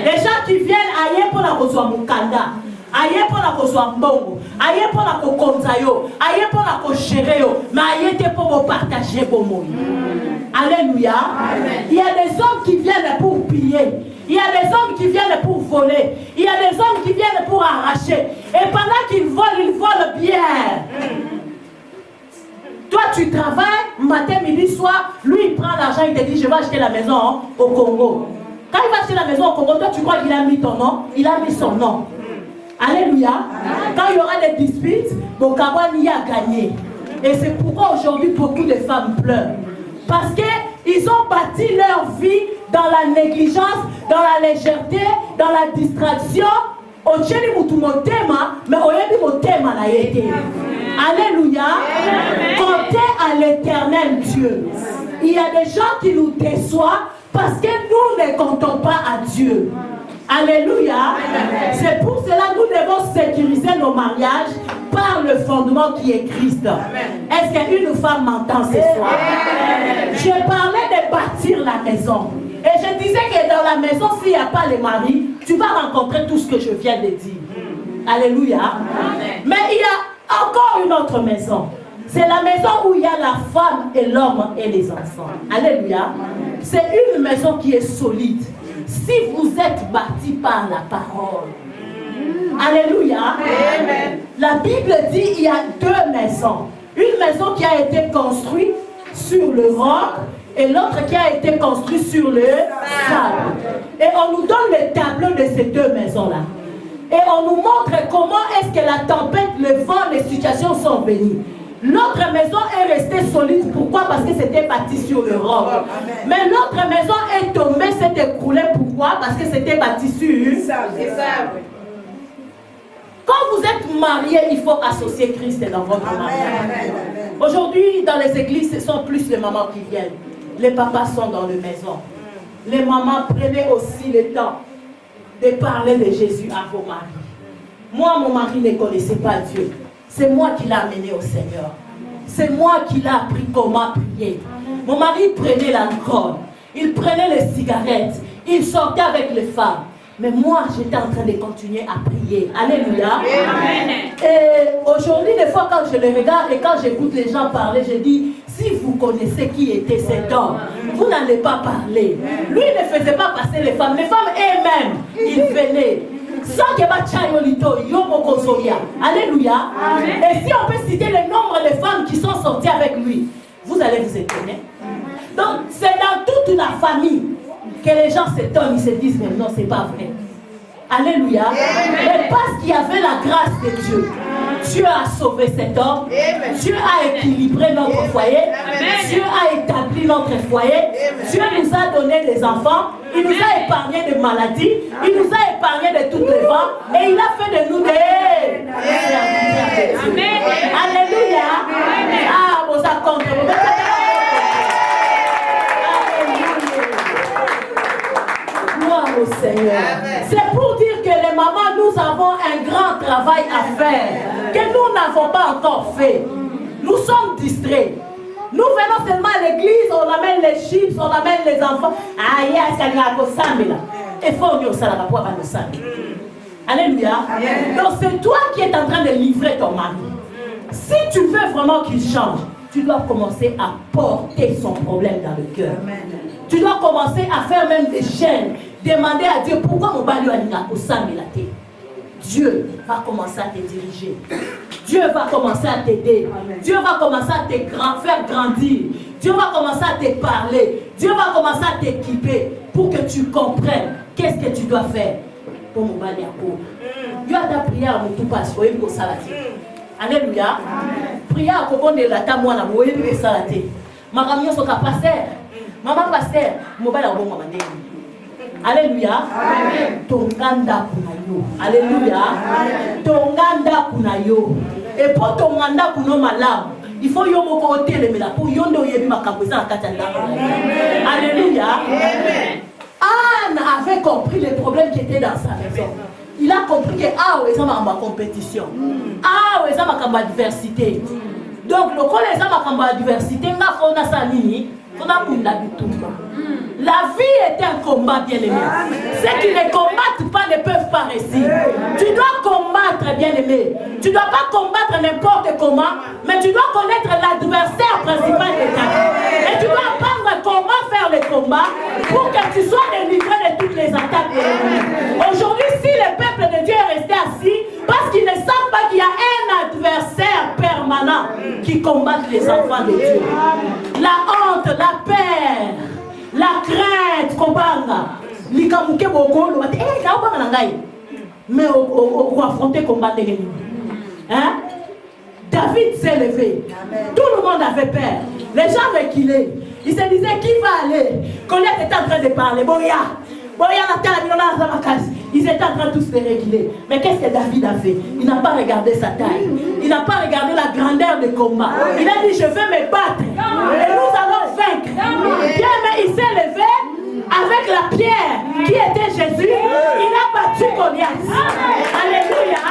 Des gens qui viennent ailleurs pour la reçoit Mukanda, ailleurs pour la reçoit Mbongo, ailleurs pour la Kokonzayo, ailleurs pour la Kochereo, mais ailleurs pour partager vos mots. Alléluia. Il y a des hommes qui viennent pour piller. Il y a des hommes qui viennent pour voler. Il y a des hommes qui viennent pour arracher. Et pendant qu'ils volent bien. Toi, tu travailles, matin, midi, soir. Lui, il prend l'argent, il te dit, je vais acheter la maison au Congo. Quand il va acheter la maison au Congo, toi, tu crois qu'il a mis ton nom? Il a mis son nom. Alléluia. Quand il y aura des disputes, Bokawani a gagné. Et c'est pourquoi aujourd'hui, beaucoup de femmes pleurent. Parce qu'ils ont bâti leur vie dans la négligence, dans la légèreté, dans la distraction. Mais alléluia. Comptez à l'éternel Dieu. Il y a des gens qui nous déçoivent parce que nous ne comptons pas à Dieu. Alléluia. C'est pour cela que nous devons sécuriser nos mariages par le fondement qui est Christ. Est-ce qu'une femme m'entend ce soir? Je parlais de bâtir la maison. Et je disais que dans la maison, s'il n'y a pas les maris, tu vas rencontrer tout ce que je viens de dire. Alléluia. Mais il y a encore une autre maison. C'est la maison où il y a la femme et l'homme et les enfants. Alléluia. C'est une maison qui est solide. Si vous êtes bâtis par la parole. Alléluia. Amen. La Bible dit qu'il y a deux maisons. Une maison qui a été construite sur le roc et l'autre qui a été construite sur le sable. Et on nous donne le tableau de ces deux maisons-là. Et on nous montre comment est-ce que la tempête, le vent, les situations sont venues. Notre maison est restée solide. Pourquoi? Parce que c'était bâti sur le roc. Mais notre maison est tombée, s'est écroulée. Pourquoi? Parce que c'était bâti sur... Quand vous êtes marié, il faut associer Christ dans votre mariage. Aujourd'hui, dans les églises, ce sont plus les mamans qui viennent. les papas sont dans la maison. Les mamans, prenez aussi le temps de parler de Jésus à vos maris. Moi, mon mari ne connaissait pas Dieu. C'est moi qui l'ai amené au Seigneur. C'est moi qui l'ai appris comment prier. Mon mari prenait l'alcool, il prenait les cigarettes, il sortait avec les femmes. Mais moi, j'étais en train de continuer à prier. Alléluia. Amen. Et aujourd'hui, des fois, quand je le regarde et quand j'écoute les gens parler, je dis, si vous connaissez qui était cet homme, vous n'allez pas parler. Lui ne faisait pas passer les femmes. Les femmes elles-mêmes, ils venaient. Sans que Alléluia. Amen. Et si on peut citer le nombre de femmes qui sont sorties avec lui, vous allez vous étonner. Donc, c'est dans toute la famille que les gens s'étonnent, ils se disent, mais non, c'est pas vrai. Alléluia. Mais parce qu'il y avait la grâce de Dieu, Dieu a sauvé cet homme, Dieu a équilibré notre foyer, Dieu a établi notre foyer, Dieu nous a donné des enfants, il nous a épargné de maladies, il nous a épargné de toutes les vents, et il a fait de nous des... Amen. Alléluia. Ah, vous compte. Au Seigneur. C'est pour dire que les mamans, nous avons un grand travail à faire que nous n'avons pas encore fait. Nous sommes distraits. Nous venons seulement à l'église, on amène les chips, on amène les enfants. Alléluia. Donc c'est toi qui es en train de livrer ton mari. Si tu veux vraiment qu'il change, tu dois commencer à porter son problème dans le cœur. Tu dois commencer à faire même des chaînes. Demander à Dieu pourquoi mon bali a au samilate. Dieu va commencer à te diriger. Dieu va commencer à t'aider. Dieu va commencer à te faire grandir. Dieu va commencer à te parler. Dieu va commencer à t'équiper pour que tu comprennes qu'est-ce que tu dois faire pour mon bali à peau. Dieu a ta prière à mon tout passe. Alléluia. Prière à propos de la tamoua na moye pour salate. Ma camion soit pasteur. Maman pasteur, mon bali a bon maman. Alléluia. Tonganda kunayo. Alléluia. Tonganda kunayo. Et pour tonganda kuno malam, il faut yo moko hôtel mais là pour yondo yebi makambo za katanda. Alléluia. Anne avait compris les problèmes qui étaient dans sa maison. Il a compris que ils ont ma compétition. Ils ont ma diversité. Donc le col les ont ma diversité, na fona sanini. La vie est un combat, bien-aimé. Ceux qui ne combattent pas ne peuvent pas réussir. Tu dois combattre, bien-aimé. Tu ne dois pas combattre n'importe comment, mais tu dois connaître l'adversaire principal de ta vie. Et tu dois apprendre comment faire le combat pour que tu sois délivré de toutes les attaques de l'ennemi. Aujourd'hui, si le peuple de Dieu est resté assis, parce qu'ils ne savent pas qu'il y a un adversaire permanent qui combat les enfants de Dieu. La honte, la peur, la crainte, kobanga, likamuke boko, mais on affronter combat de l'ennemi. Hein? David s'est levé. Tout le monde avait peur. Les gens reculés. Ils se disaient qui va aller. Goliath était en train de parler. Ils étaient en train tous de réguler. Mais qu'est-ce que David a fait? Il n'a pas regardé sa taille. Il n'a pas regardé la grandeur du combat. Il a dit je vais me battre. Et nous allons vaincre. Bien, mais il s'est levé avec la pierre qui était Jésus. Il a battu Goliath. Alléluia.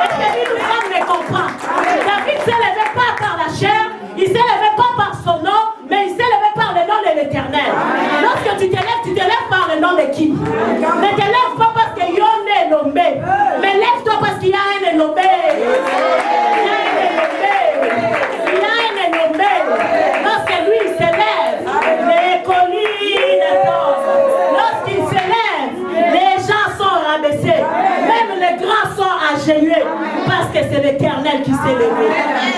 Est-ce que lui nous sommes les comprendre? David ne s'est levé pas par la chair. Il ne s'est levé pas par son nom. Mais il s'est levé par le nom de l'Éternel. Lorsque tu te lèves par le nom de qui? Ne te lève pas parce qu'il y a un énommé. Mais lève-toi parce qu'il y a un énommé. Il y a un énommé. Lorsque lui il s'élève, les collines tombent. Lorsqu'il s'élève, les gens sont rabaissés. Même les grands sont agenouillés. Parce que c'est l'Éternel qui s'est levé.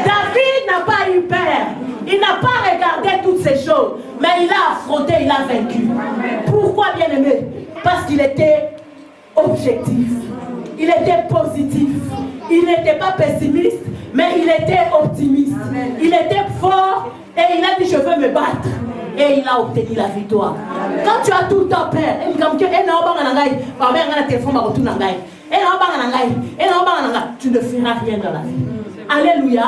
David n'a pas eu peur. Il n'a pas regardé toutes ces choses, mais il a affronté, il a vaincu. Pourquoi, bien-aimé? Parce qu'il était objectif, il était positif, il n'était pas pessimiste, mais il était optimiste. Il était fort et il a dit je veux me battre. Et il a obtenu la victoire. Quand tu as tout le temps peur, tu ne feras rien dans la vie. Alléluia.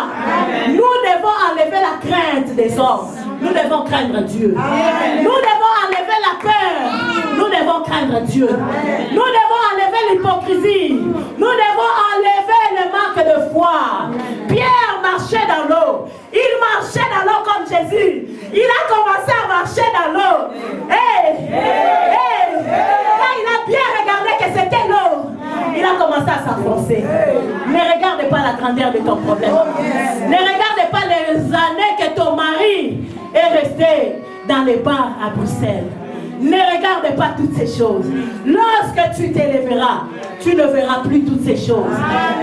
Nous devons enlever la crainte des hommes. Nous devons craindre Dieu. Nous devons enlever la peur. Nous devons craindre Dieu. Nous devons enlever l'hypocrisie. Nous devons enlever le manque de foi. Pierre marchait dans l'eau. Il marchait dans l'eau comme Jésus. Il a commencé à marcher dans l'eau. Quand il a bien regardé que c'était l'eau, il a commencé à s'enfoncer. Ne regarde pas la grandeur de ton problème. Ne regarde pas les années que ton mari est resté dans les bars à Bruxelles. Ne regarde pas toutes ces choses. Lorsque tu t'élèveras, tu ne verras plus toutes ces choses.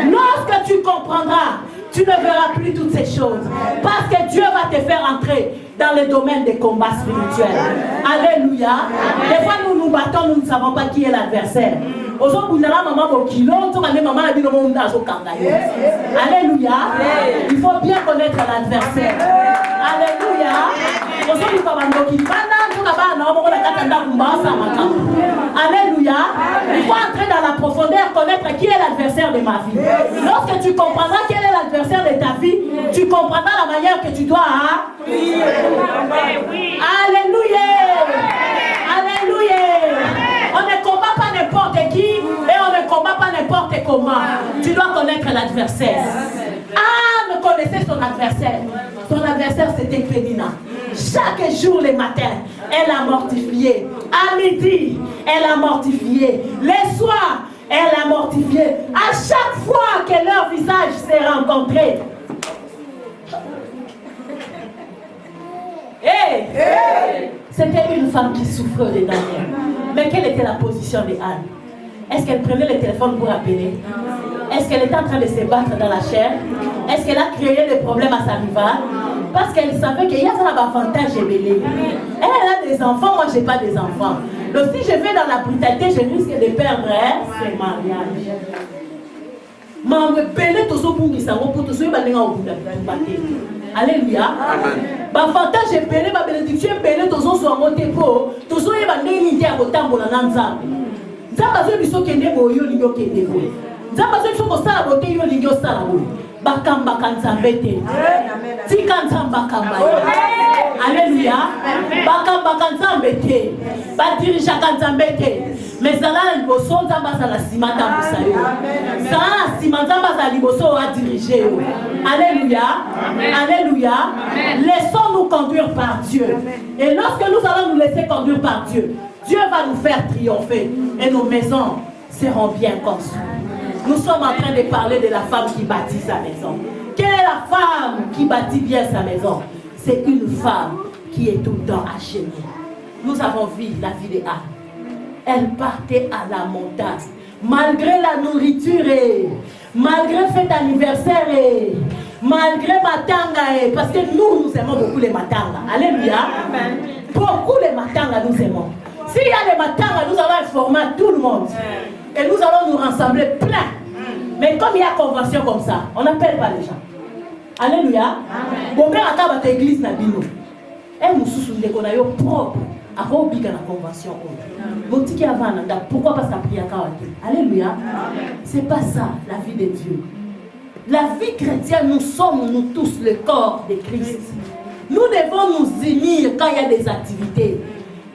Lorsque tu comprendras, tu ne verras plus toutes ces choses. Parce que Dieu va te faire entrer dans le domaine des combats spirituels. Alléluia. Des fois, nous nous battons, nous ne savons pas qui est l'adversaire. Alléluia. Il faut bien connaître l'adversaire. Alléluia. Alléluia. Il faut entrer dans la profondeur, connaître qui est l'adversaire de ma vie. Lorsque tu comprendras quel est l'adversaire de ta vie, tu comprendras la manière que tu dois prier. Alléluia. Alléluia. On ne combat pas n'importe qui et on ne combat pas n'importe comment. Tu dois connaître l'adversaire. Anne connaissait son adversaire. Son adversaire, c'était Pénina. Chaque jour, les matins, elle a mortifié. À midi, elle a mortifié. Les soirs, elle a mortifié. À chaque fois que leur visage s'est rencontré. C'était une femme qui souffrait dedans. Mais quelle était la position de Anne? Est-ce qu'elle prenait le téléphone pour appeler? Est-ce qu'elle était en train de se battre dans la chair? Est-ce qu'elle a créé des problèmes à sa rivale? Parce qu'elle savait qu'il y a un avantage belé. Elle a des enfants, moi je n'ai pas des enfants. Donc si je vais dans la brutalité, je risque de perdre ce mariage. Alléluia. Avantage belé, ma bénédiction belé, tous sont sur mon dépôt. Tous sont évanouis à votre temps pour la nanza. Zabazo biso kende boyo lingo kende boyo. Zabazo biso ko sala bote yo lingo sala boyo. Bakamba kanzambete. Tika nzamba kamba. Alléluia. Bakamba kanzambete. Ba dirija kanzambete. Mais zala liboso nzamba sala simata musayo. Zala simata nzamba liboso a diriger. Alléluia. Alléluia. Laissons-nous conduire par Dieu. Et lorsque nous allons nous laisser conduire par Dieu, Dieu va nous faire triompher et nos maisons seront bien construites. Nous sommes en train de parler de la femme qui bâtit sa maison. Quelle est la femme qui bâtit bien sa maison? C'est une femme qui est tout le temps achetée. Nous avons vu la vie de Anne. Elle partait à la montagne. Malgré la nourriture, malgré fête anniversaire, malgré matanga, parce que nous aimons beaucoup les matangas. Alléluia. Beaucoup les matangas nous aimons. S'il y a des matins, nous allons informer tout le monde. Et nous allons nous rassembler plein. Mais comme il y a convention comme ça, on n'appelle pas les gens. Alléluia. Bon, mais à ta église, Nabino. Et nous sommes propres. À la convention. Pourquoi parce qu'après Alléluia. C'est pas ça, la vie de Dieu. La vie chrétienne, nous sommes, nous tous, le corps de Christ. Nous devons nous unir quand il y a des activités.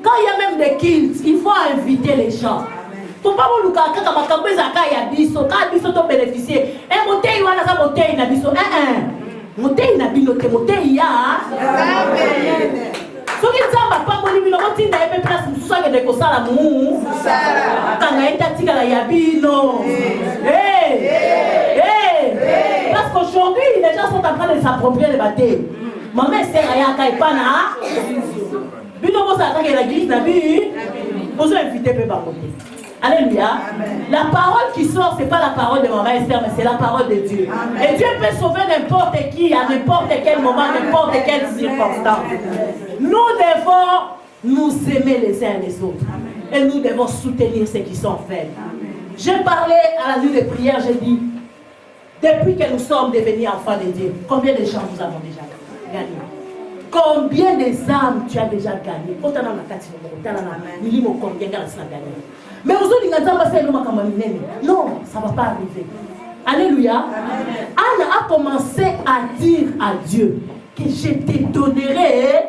Quand il y a même des kills, il faut inviter les gens. Pour pas vous quand il y a biso, quand biso to bénéficier. Un moté wana sa moté na biso. Moté na binote moté ya. So ki nzamba pa mo libino ko tinda ebe place mususa ke de ko sala mu. Kanga eta tika la ya bino. Parce qu'aujourd'hui les gens sont en train de s'approprier le baptême. Maman sert à yaka ipana. Bino vous attaquez l'église, vous invitez peu par côté. Alléluia. La parole qui sort, ce n'est pas la parole de maman Esther, mais c'est la parole de Dieu. Amen. Et Dieu peut sauver n'importe qui, à n'importe quel moment, n'importe quelle circonstance. Nous devons nous aimer les uns les autres. Et nous devons soutenir ceux qui sont faibles. J'ai parlé à la nuit de prière, j'ai dit, depuis que nous sommes devenus enfants de Dieu, combien de gens nous avons déjà gagné? Combien des âmes tu as déjà gagné? Mais aujourd'hui, non, ça ne va pas arriver. Alléluia. Anne a commencé à dire à Dieu que je te donnerai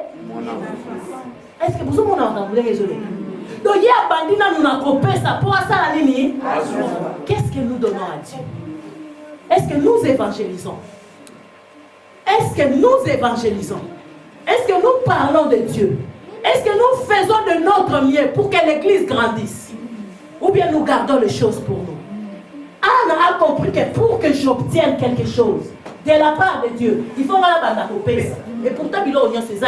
Est-ce que vous avez entendu raisonner? Donc il y a bandina nous n'a coupé ça pour ça la ligne. Qu'est-ce que nous donnons à Dieu? Est-ce que nous évangélisons? Est-ce que nous évangélisons? Est-ce que nous parlons de Dieu? Est-ce que nous faisons de notre mieux pour que l'église grandisse? Ou bien nous gardons les choses pour nous? Anne a compris que pour que j'obtienne quelque chose de la part de Dieu, il faut avoir la bande à. Et pourtant, il a c'est ça.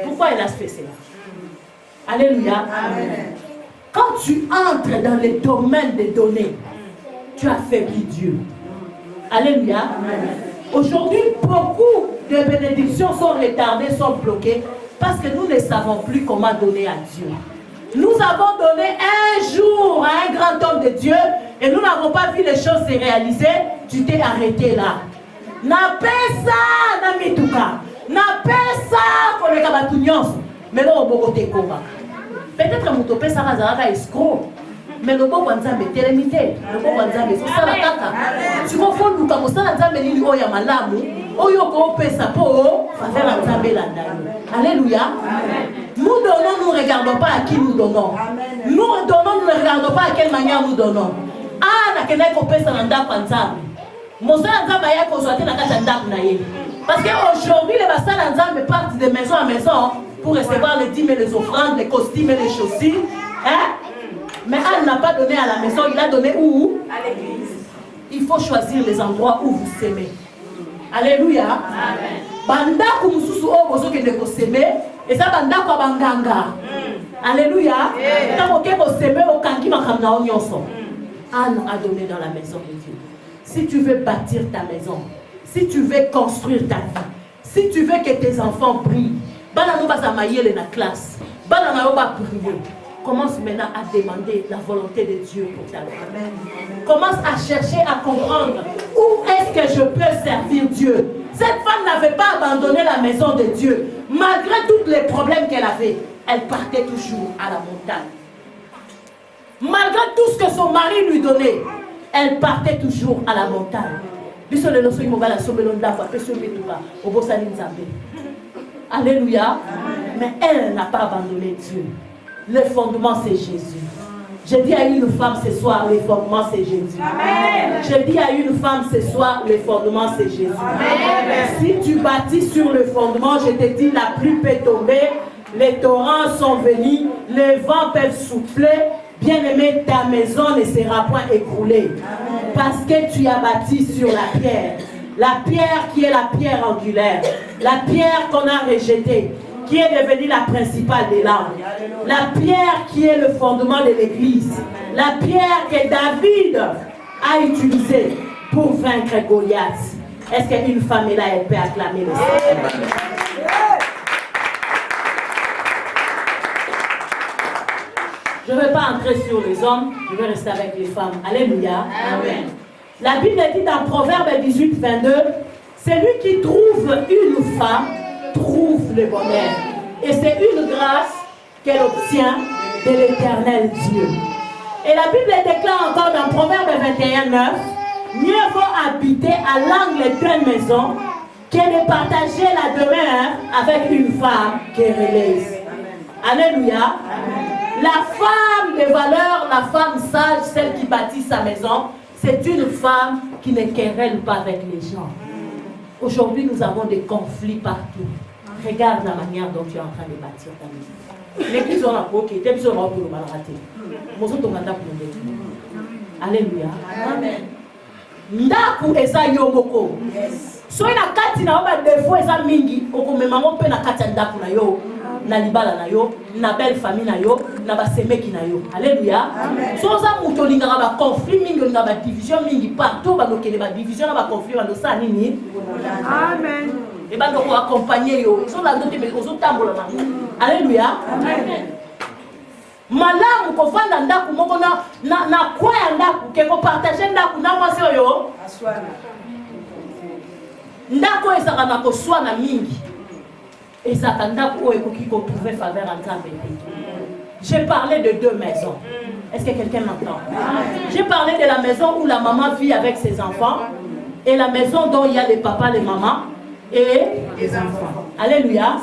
Pourquoi elle a fait cela? Alléluia. Amen. Quand tu entres dans les domaines des données, tu affaiblis Dieu. Alléluia. Amen. Aujourd'hui, beaucoup de bénédictions sont retardées, sont bloquées, parce que nous ne savons plus comment donner à Dieu. Nous avons donné un jour à un grand homme de Dieu, et nous n'avons pas vu les choses se réaliser. Tu t'es arrêté là. N'a pas ça, n'a mis tout cas. N'a pas ça, pour les cabatouillons. Mais là, on va côté combat. Peut-être que mon topé ça va escroc. Mais le bon wanzambe est limité. Le bon wanzambe c'est ça la kaka. Tu confonds nous comme ça wanzambe ni oya malamu. Oyo ko pesa po faire wanzambe la ndani. Alléluia. Nous donnons, nous ne regardons pas à qui nous donnons. Nous donnons, nous ne regardons pas à quelle manière nous donnons. Ah, na kena ko pesa na ndako wanzambe. Mosa wanzambe ya ko soite na kata ndako na ye. Parce qu'aujourd'hui les basala wanzambe partent de maison en maison pour recevoir les dîmes et les offrandes, les costumes et les chaussures. Hein? Mais Anne n'a pas donné à la maison, il a donné où? À l'église. Il faut choisir les endroits où vous s'aimez. Alléluia. Amen. Banda kumususu o bozo ke de ko s'aimer et ça banda ko banganga. Alléluia. Tant que vous s'aimez au kangi makamna onyonso. Anne a donné dans la maison de Dieu. Si tu veux bâtir ta maison, si tu veux construire ta vie, si tu veux que tes enfants brillent, bana no bazamaye le na classe, bana na yo ba prier. Commence maintenant à demander la volonté de Dieu pour ta vie. Commence à chercher à comprendre où est-ce que je peux servir Dieu. Cette femme n'avait pas abandonné la maison de Dieu. Malgré tous les problèmes qu'elle avait, elle partait toujours à la montagne. Malgré tout ce que son mari lui donnait, elle partait toujours à la montagne. Alléluia. Mais elle n'a pas abandonné Dieu. Le fondement, c'est Jésus. Je dis à une femme ce soir, le fondement, c'est Jésus. Amen. Je dis à une femme ce soir, le fondement, c'est Jésus. Amen. Si tu bâtis sur le fondement, je te dis, la pluie peut tomber, les torrents sont venus, les vents peuvent souffler. Bien-aimé, ta maison ne sera point écroulée. Amen. Parce que tu as bâti sur la pierre. La pierre qui est la pierre angulaire. La pierre qu'on a rejetée, qui est devenue la principale des larmes. La pierre qui est le fondement de l'église. La pierre que David a utilisée pour vaincre Goliath. Est-ce qu'une femme est là, elle peut acclamer le Seigneur? Je ne vais pas entrer sur les hommes, je vais rester avec les femmes. Alléluia. Amen. La Bible dit dans Proverbe 18, 22, celui qui trouve une femme trouve le bonheur. Et c'est une grâce qu'elle obtient de l'Éternel Dieu. Et la Bible déclare encore dans Proverbe 21, 9, mieux vaut habiter à l'angle d'une maison que de partager la demeure avec une femme querelleuse. Alléluia. Amen. La femme de valeur, la femme sage, celle qui bâtit sa maison, c'est une femme qui ne querelle pas avec les gens. Aujourd'hui, nous avons des conflits partout. Regarde la manière dont tu es en train de bâtir ta maison. L'église, on a provoqué, tu es besoin de le malrater. Alléluia. Amen. Ndaku eza yomoko. So na kati na ba defo eza mingi, okomema pe na kati ndaku na yo, na libala na yo, na belle famille na yo, na ba semeki na yo. Alléluia. So za muto lingaka ba conflit mingi, lingaka ba division mingi partout, ba lokele ba division na ba conflit ba losa nini. Amen. Et ba ko accompagner yo. So la ndote mais ozo tambola na. Alléluia. Amen. Malamu kofanda ndaku moko na kwa ya ndaku ke ko partager ndaku na mwasi oyo aswana ndako ezaka na koswana mingi ezaka ndaku oyo ekoki ko trouver faveur en Nzambe. J'ai parlé de deux maisons. Est-ce que quelqu'un m'entend? J'ai parlé de la maison où la maman vit avec ses enfants et la maison dont il y a les papas, les mamans et les enfants. Alléluia.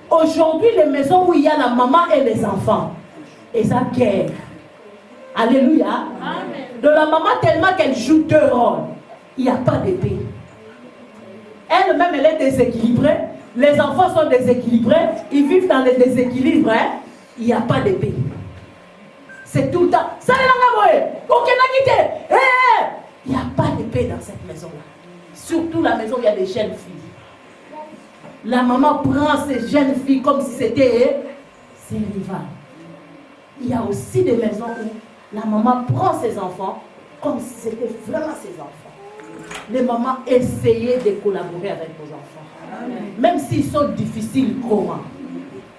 Aujourd'hui, les maisons où il y a la maman et les enfants, et ça guerre. Alléluia. De la maman tellement qu'elle joue deux rôles, il n'y a pas de paix. Elle-même, elle est déséquilibrée. Les enfants sont déséquilibrés. Ils vivent dans les déséquilibres. Il n'y a pas de paix. C'est tout le temps. Il n'y a pas de paix dans cette maison-là. Surtout la maison où il y a des jeunes filles. La maman prend ces jeunes filles comme si c'était ses rivales. Il y a aussi des maisons où la maman prend ses enfants comme si c'était vraiment ses enfants. Les mamans essayaient de collaborer avec vos enfants. Même s'ils sont difficiles, comment?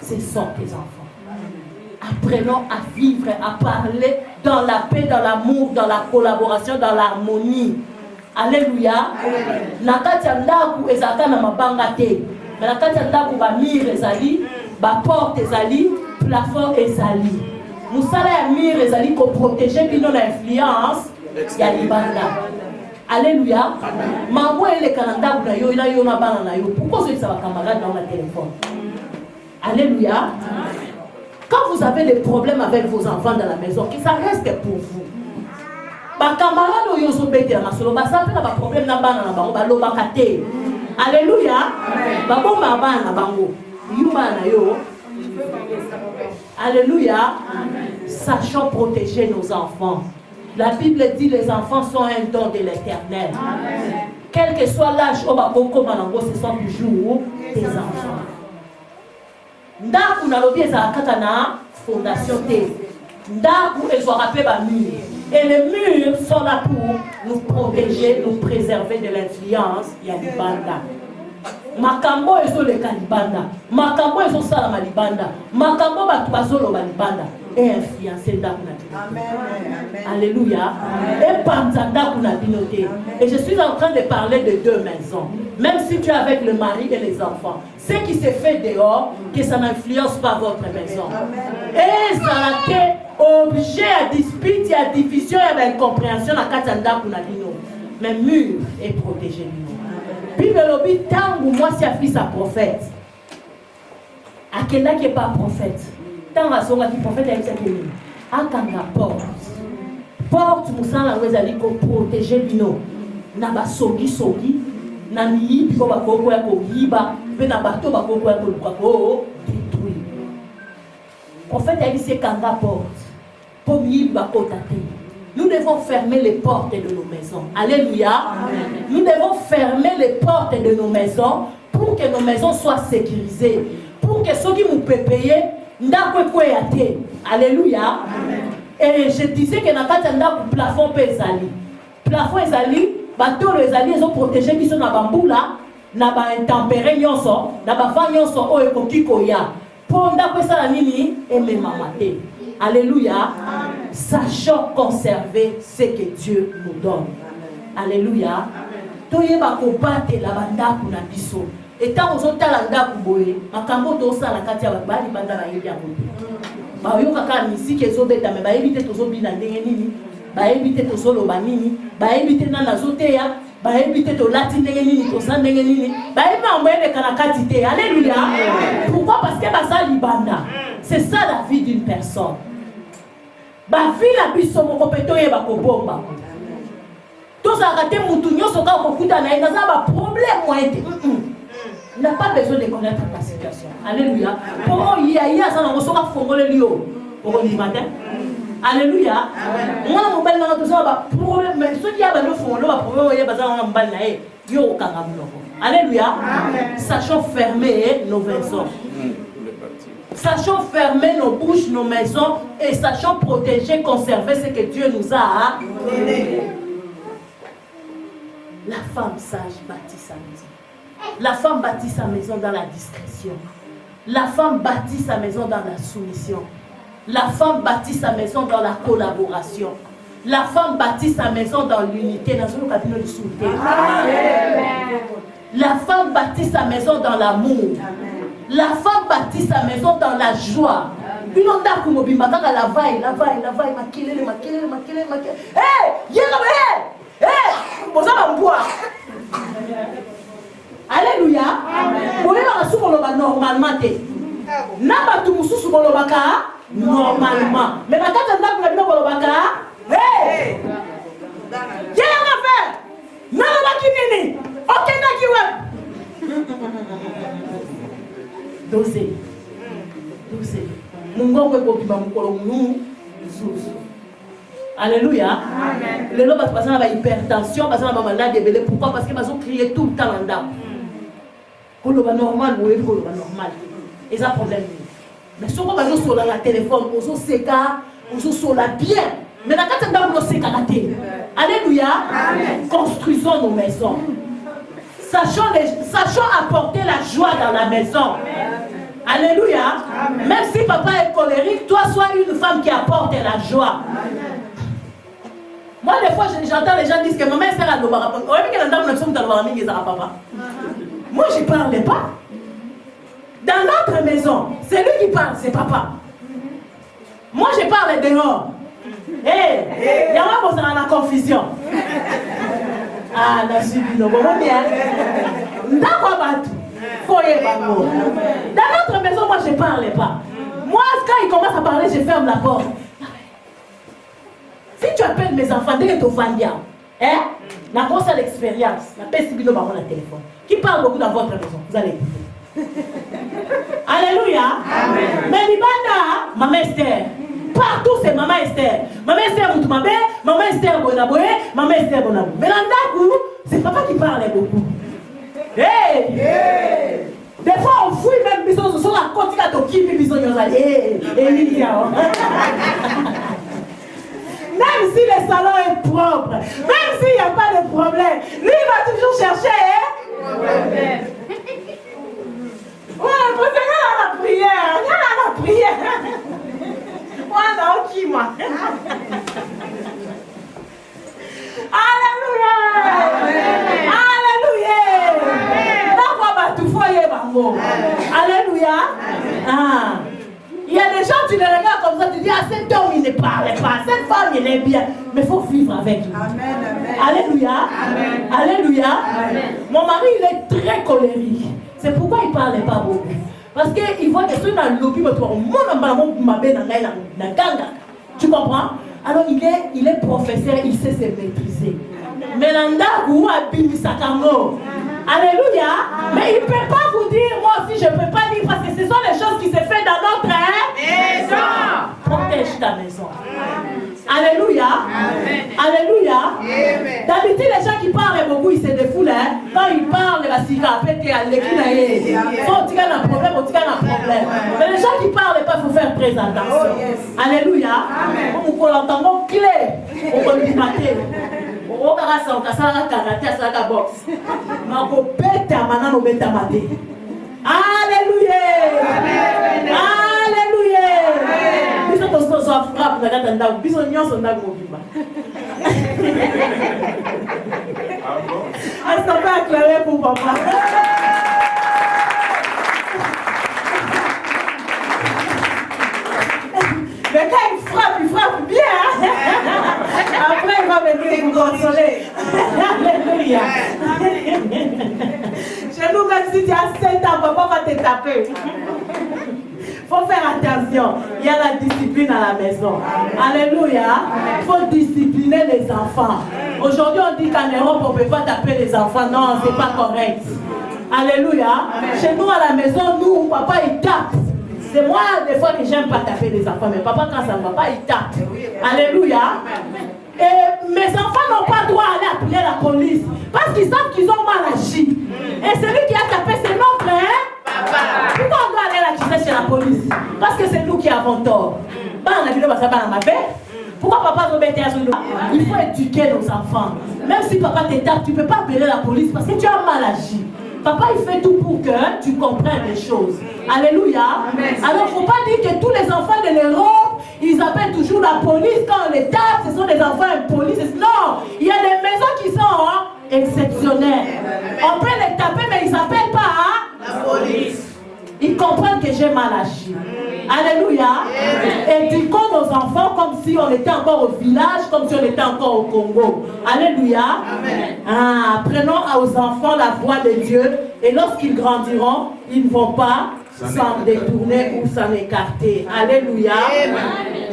Ce sont tes enfants. Apprenons à vivre, à parler dans la paix, dans l'amour, dans la collaboration, dans l'harmonie. Alléluia. Nakati ndaku ezaka na mabanga te. Nakati ndaku ba mire ezali, ba porte ezali, plafond ezali. Musala ya mire ezali ko protéger bino na influence ya libanda. Alléluia. Mambo ele kananda na yo ina yo na bana na yo. Pourquoi ça va camarade dans la téléphone? Alléluia. Quand vous avez des problèmes avec vos enfants dans la maison, que ça reste pour vous. Ba camarade yo so bete na solo ba sa pena ba problème na bana na bango ba lo ba kate. Alléluia. Ba bomba bana na bango. Yuma na yo. Alléluia. Sachons protéger nos enfants. La Bible dit les enfants sont un don de l'Éternel. Quel que soit l'âge, ce sont toujours des enfants. Ndaku na lobi ezalaka na fondation te. Ndaku ezwaka ba mur. Et les murs sont là pour nous protéger, nous préserver de l'influence ya libanda. Makambo ezo le kalibanda. Makambo ezo sala malibanda. Makambo batu bazolo balibanda. Et influencer ndaku na. Amen. Alléluia. Et panzanda kuna binoté. Et je suis en train de parler de deux maisons. Même si tu es avec le mari et les enfants, ce qui se fait dehors, que ça n'influence pas votre maison. Et ça a été objet à dispute, à division et à incompréhension à Katanda kuna bino. Mais mur est protégé. Puis le lobby tangu moi si a fils à prophète. Akenda qui est pas prophète. Tant à son prophète avec cette ligne. Akanga porte. Porte musala wezali ko protéger bino. Na ba sogi. Na ni biko ba koko ya ko yiba, pe na bato ba koko ya ko détruire. Prophète a dit c'est kanga porte. Pour yiba ko tate. Nous devons fermer les portes de nos maisons. Alléluia. Amen. Nous devons fermer les portes de nos maisons pour que nos maisons soient sécurisées. Pour que ceux qui nous peuvent payer, alléluia. Amen. Et je disais que dans le plafond pesali. Plafond ezali, bateau ezali, ils ont protégé qui sont dans bamboula, na ba intempéré nyonso, na ba fa nyonso o ekoki koya. Pour ndako ça la nini et même mamate. Alléluia. Amen. Sachons conserver ce que Dieu nous donne. Amen. Alléluia. Toyeba ko bate la banda kuna biso. Et tant aux autres la boye, makambo to sala kati ya bali banda ba yebi akote. Ba yo kaka misiki ezobeta me ba ebite to zobina ndenge nini, ba ebite to solo ba nini, ba ebite na nazoteya, ba ebite to lati ndenge nini to sa ndenge nini, ba eba mboye kana kati te. Alléluia. Pourquoi? Parce que basa libanda. C'est ça la vie d'une personne. Ba vie la biso moko peto yeba ko bomba. To sa raté mutu nyoso ka ko kuta na ina za ba problème moite. Il n'a pas besoin de connaître ta situation. Alléluia. Pour il y a ça dans son fongole lio. Pour le matin. Alléluia. Moi mon bel na to ça ba problème mais ce qui a ba no fongole ba problème ya ba za na mbal na e yo kanga mloko. Alléluia. Sachons fermer nos maisons. Sachons fermer nos bouches, nos maisons et sachons protéger, conserver ce que Dieu nous a donné. La femme sage bâtit sa maison. La femme bâtit sa maison dans la discrétion. La femme bâtit sa maison dans la soumission. La femme bâtit sa maison dans la collaboration. La femme bâtit sa maison dans l'unité. Dans le cabinet de souté. La femme bâtit sa maison dans l'amour. La femme bâtit sa maison dans la joie. Puis on a comme bimaka la vaille, makile. Hey, Alléluia. Amen. normalement. Mais quand tu as dit que tu hey! Qu'est-ce qu'on a fait? Non, non, ok, dosé. Alléluia. Les gens passent par l'hypertension, passent par la maladie. Pourquoi? Parce qu'ils ont crié tout le temps en dedans. Quand on va normal, vous voyez, quand on va normal. Et ça, problème. Mais si on va sur le téléphone, on se séca, on se sur la bien. Mais quand on va se séca, alléluia. Construisons nos maisons. Sachons apporter la joie dans la maison. Alléluia. Même si papa est colérique, toi sois une femme qui apporte la joie. Moi, des fois, j'entends les gens dire que maman est sert à l'obara. Moi, je ne parle pas. Dans notre maison, c'est lui qui parle, c'est papa. Moi, je parle dehors. Il y a moi qui la confusion. Ah, la suivi, non, bon, bien. Dans notre maison, moi, je ne parle pas. Moi, quand il commence à parler, je ferme la porte. Si tu appelles mes enfants, dès que tu vas la grosse expérience, la PSBino va le téléphone. Qui parle beaucoup dans votre maison? Vous allez écouter. Alléluia. Amen. Mais Libanda, maman Esther. Partout c'est maman Esther. Maman Esther Moutoumabé, maman Esther Bonaboué, maman Esther Bonaboué. Mais dans c'est papa qui parle beaucoup. Hey! Des fois on fouille même bisous sur la côte qui a toqué bisous même si le salon est propre, même s'il n'y a pas de problème, lui il va toujours chercher problème. Ouais, parce que regarde la prière. Moi, non, qui moi? Alléluia! Alléluia! Ah. Il y a des gens, tu les regardes comme ça, tu dis, ah, cet homme, il ne parle pas, cette femme, il est bien. Mais il faut vivre avec lui. Alléluia. Alléluia. Mon mari, il est très colérique. C'est pourquoi il ne parle pas beaucoup. Parce qu'il voit que ceux dans le lobby, tu comprends? Alors il est professeur, il sait se maîtriser. Mais l'andakou a bimi sakamo. Alléluia. Mais il ne peut pas vous dire, moi aussi je ne peux pas dire, parce que ce sont les choses qui se font dans notre maison. Protège ta maison. Alléluia. Alléluia. D'habitude, les gens qui parlent beaucoup, ils se défoulent. Quand ils parlent, ils vont se faire un problème, mais les gens qui parlent, il faut faire très attention. Alléluia. On l'entend clé. On peut lui mater. On va faire un boxe. Alléluia. Alléluia. Frappe est-ce qu'on peut acclamer pour papa? Mais quand il frappe bien. Après, il va venir vous consoler. Alléluia. Chez nous, même si tu as 7 ans, papa va te taper. Il faut faire attention. Il y a la discipline à la maison. Alléluia. Il faut discipliner les enfants. Aujourd'hui, on dit qu'en Europe, on ne peut pas taper les enfants. Non, ce n'est pas correct. Alléluia. Chez nous, à la maison, nous, papa, il tape. C'est moi, des fois, que j'aime pas taper les enfants. Mais papa, quand ça ne va pas, il tape. Alléluia. Et mes enfants n'ont pas le droit d'aller appeler la police. Parce qu'ils savent qu'ils ont mal agi. Et celui qui a tapé, c'est notre papa. Pourquoi on doit aller la quitter chez la police? Parce que c'est nous qui avons tort. Pourquoi papa doit mettre à son dos? Il faut éduquer nos enfants. Même si papa te tape, tu ne peux pas appeler la police parce que tu as mal agi. Papa, il fait tout pour que tu comprennes les choses. Alléluia. Alors, il ne faut pas dire que tous les enfants de l'Europe, ils appellent toujours la police. Quand on les tape, ce sont des enfants impolis. Non, il y a des maisons qui sont exceptionnelles. On peut les taper, mais ils n'appellent pas la police. Ils comprennent que j'ai mal agi. Alléluia. Éduquons nos enfants comme si on était encore au village, comme si on était encore au Congo. Alléluia. Apprenons aux enfants la voix de Dieu. Et lorsqu'ils grandiront, ils ne vont pas s'en détourner ou s'en écarter. Alléluia.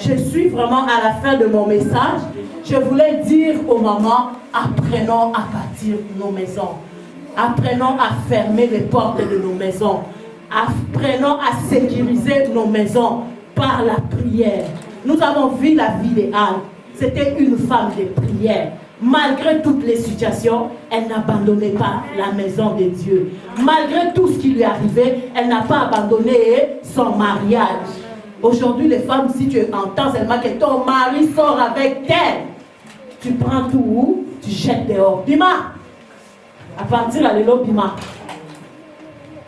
je suis vraiment à la fin de mon message. Je voulais dire aux mamans, apprenons à bâtir nos maisons. Apprenons à fermer les portes de nos maisons. Apprenons à sécuriser nos maisons par la prière. Nous avons vu la vie d'Anne. C'était une femme de prière. Malgré toutes les situations, elle n'abandonnait pas la maison de Dieu. Malgré tout ce qui lui arrivait, elle n'a pas abandonné son mariage. Aujourd'hui, les femmes, si tu entends seulement que ton mari sort avec elle, tu prends tout, tu jettes dehors. Bima, à partir de l'élo, Bima,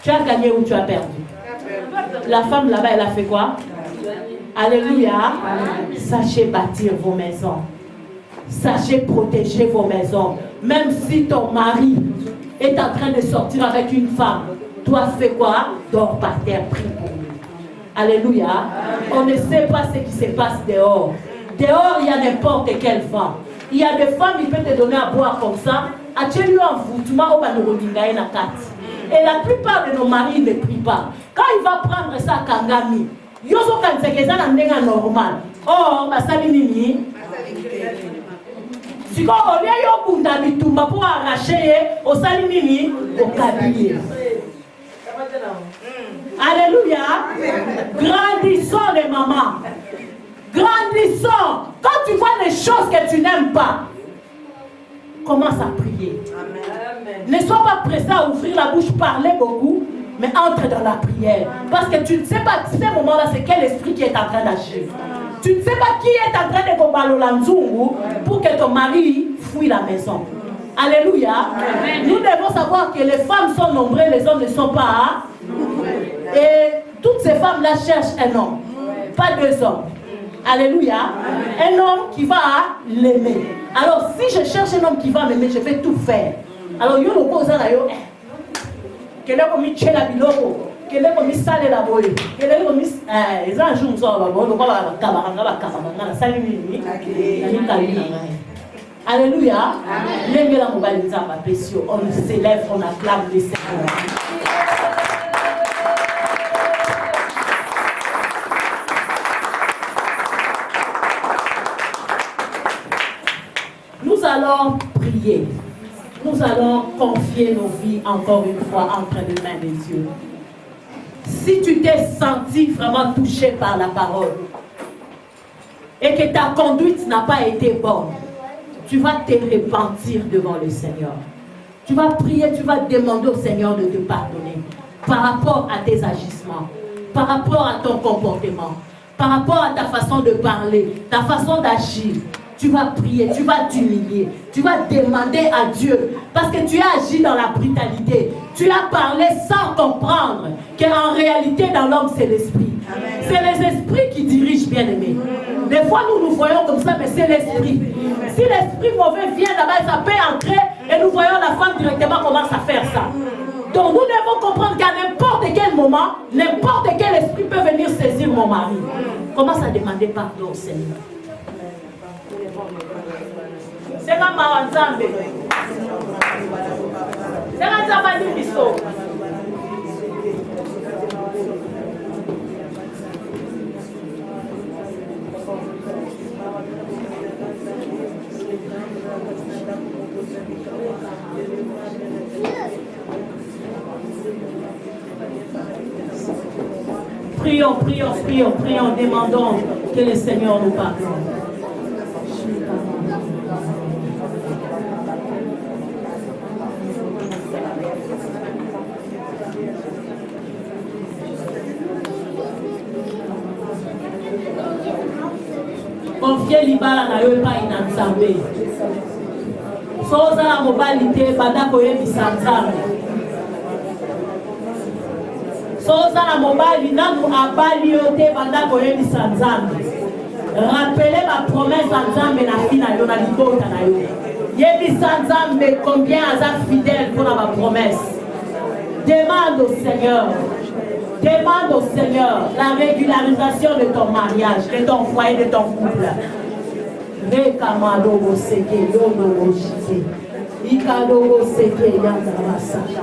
tu as gagné ou tu as perdu? La femme là-bas, elle a fait quoi? Alléluia. Sachez bâtir vos maisons. Sachez protéger vos maisons. Même si ton mari est en train de sortir avec une femme, toi fais quoi? Dors par terre, prie pour lui. Alléluia. On ne sait pas ce qui se passe dehors. Dehors, il y a n'importe quelle femme. Il y a des femmes, il peut te donner à boire comme ça. As-tu un voutement au Banorodingaï na carte? Et la plupart de nos maris ne prient pas. Quand il va prendre ça à Kangami, Yoso Kansekeza na ndenga normal. Oh, basali nini? Si on vient yo kunda bitumba pour arracher au sali nini au kabillé. Alléluia. Grandissons les mamans. Grandissons. Quand tu vois des choses que tu n'aimes pas, commence à prier. Amen. Ne sois pas pressé à ouvrir la bouche, parler beaucoup, mais entre dans la prière. Parce que tu ne sais pas, ces moments-là, c'est quel esprit qui est en train d'agir. Tu ne sais pas qui est en train de combattre pour que ton mari fouille la maison. Alléluia. Amen. Nous devons savoir que les femmes sont nombreuses, les hommes ne sont pas. Et toutes ces femmes-là cherchent un homme, pas deux hommes. Alléluia. Un homme qui va l'aimer. Alors, si je cherche un homme qui va m'aimer, je vais tout faire. Alors, yo le pose là, yo. Quel est comme Michel Abiloko? Quel est comme Sale la boy? Quel est comme les anges nous sont là, bon, on va la salut. Alléluia. Amen. On s'élève, on acclame les Seigneurs. Nous allons prier. Nous allons confier nos vies encore une fois entre les mains de Dieu. Si tu t'es senti vraiment touché par la parole et que ta conduite n'a pas été bonne, tu vas te repentir devant le Seigneur. Tu vas prier, tu vas demander au Seigneur de te pardonner par rapport à tes agissements, par rapport à ton comportement, par rapport à ta façon de parler, ta façon d'agir. Tu vas prier, tu vas t'humilier, tu vas demander à Dieu parce que tu as agi dans la brutalité. Tu as parlé sans comprendre qu'en réalité dans l'homme c'est l'esprit. C'est les esprits qui dirigent, bien-aimés. Des fois nous nous voyons comme ça, mais c'est l'esprit. Si l'esprit mauvais vient là-bas, ça peut entrer et nous voyons la femme directement commence à faire ça. Donc nous devons comprendre qu'à n'importe quel moment, n'importe quel esprit peut venir saisir mon mari. Commence à demander pardon au Seigneur. C'est comme Maranzambe. C'est comme Zabadi Bisso. Prions, prions, prions, prions, demandons que le Seigneur nous pardonne. Confiez libala na yo pa ina nzambe. Soza la mobilité banda koyebisa nzambe. Soza la mobali namu abali yo te banda koyebisa nzambe. Rappelez ma promesse à nzambe na fina yo na libota na yo. Yebisa nzambe combien aza fidèle pour ma promesse. Demande au Seigneur. Demande au Seigneur la régularisation de ton mariage, de ton foyer, de ton couple. Rekamado seke yono shite. Ikado seke yanda masaka.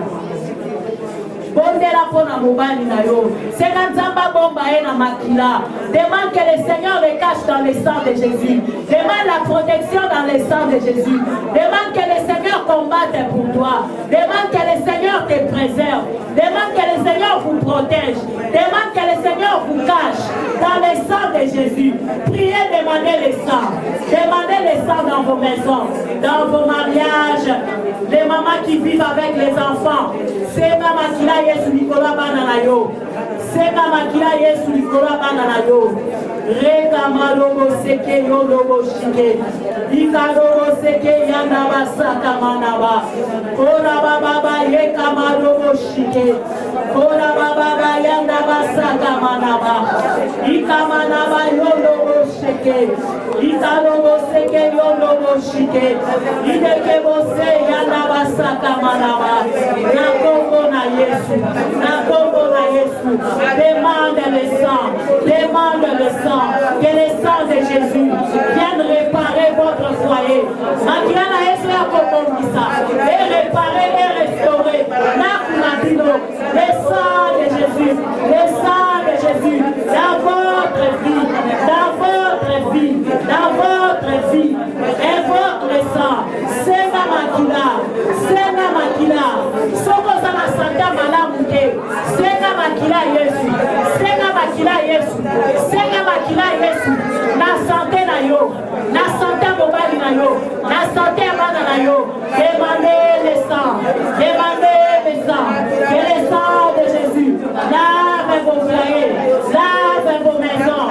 Bondela pona mobali na yo. Seigneur Nzamba bomba na makila. Demande que le Seigneur le cache dans le sang de Jésus. Demande la protection dans le sang de Jésus. Demande que le Seigneur combatte pour toi. Demande que le Seigneur te préserve. Demande que le Seigneur vous protège. Demande que le Seigneur vous cache dans le sang de Jésus. Priez, demandez le sang. Demandez le sang dans vos maisons, dans vos mariages. Les mamans qui vivent avec les enfants. C'est maman qui a Yesu Nicolas Bananayo. C'est maman qui a Yesu Nicolas Bananayo. Rega malobo seke yolobo shike. Ikalobo seke yanaba saka manaba. Kora baba yeka malobo shike. Kora baba yanaba saka manaba. Ikamanaba yolobo shike. Ikalobo seke yolobo shike. Ideke bose yanaba saka manaba. Na Kongo na Yesu. Na Kongo na Yesu. Demande le sang. Demande le sang. Que le sang de Jésus vienne réparer votre foyer. Makilana Yesu ya kokomisa. Et réparer et restaurer. Nakumatino. Le sang de Jésus. Le sang de Jésus. Dans votre vie. Dans votre vie. Dans votre vie. Et votre sang. Senga makila. Senga makila. Soko sana santa malamuke. Senga makila Yesu. Senga makila Yesu. Senga makila Yesu. Na santé na yo. Na santé mobali na yo. Na santé abana na yo. Demandez le sang. Demandez le sang. Que le sang de Jésus lave vos foyers. Lave vos maisons.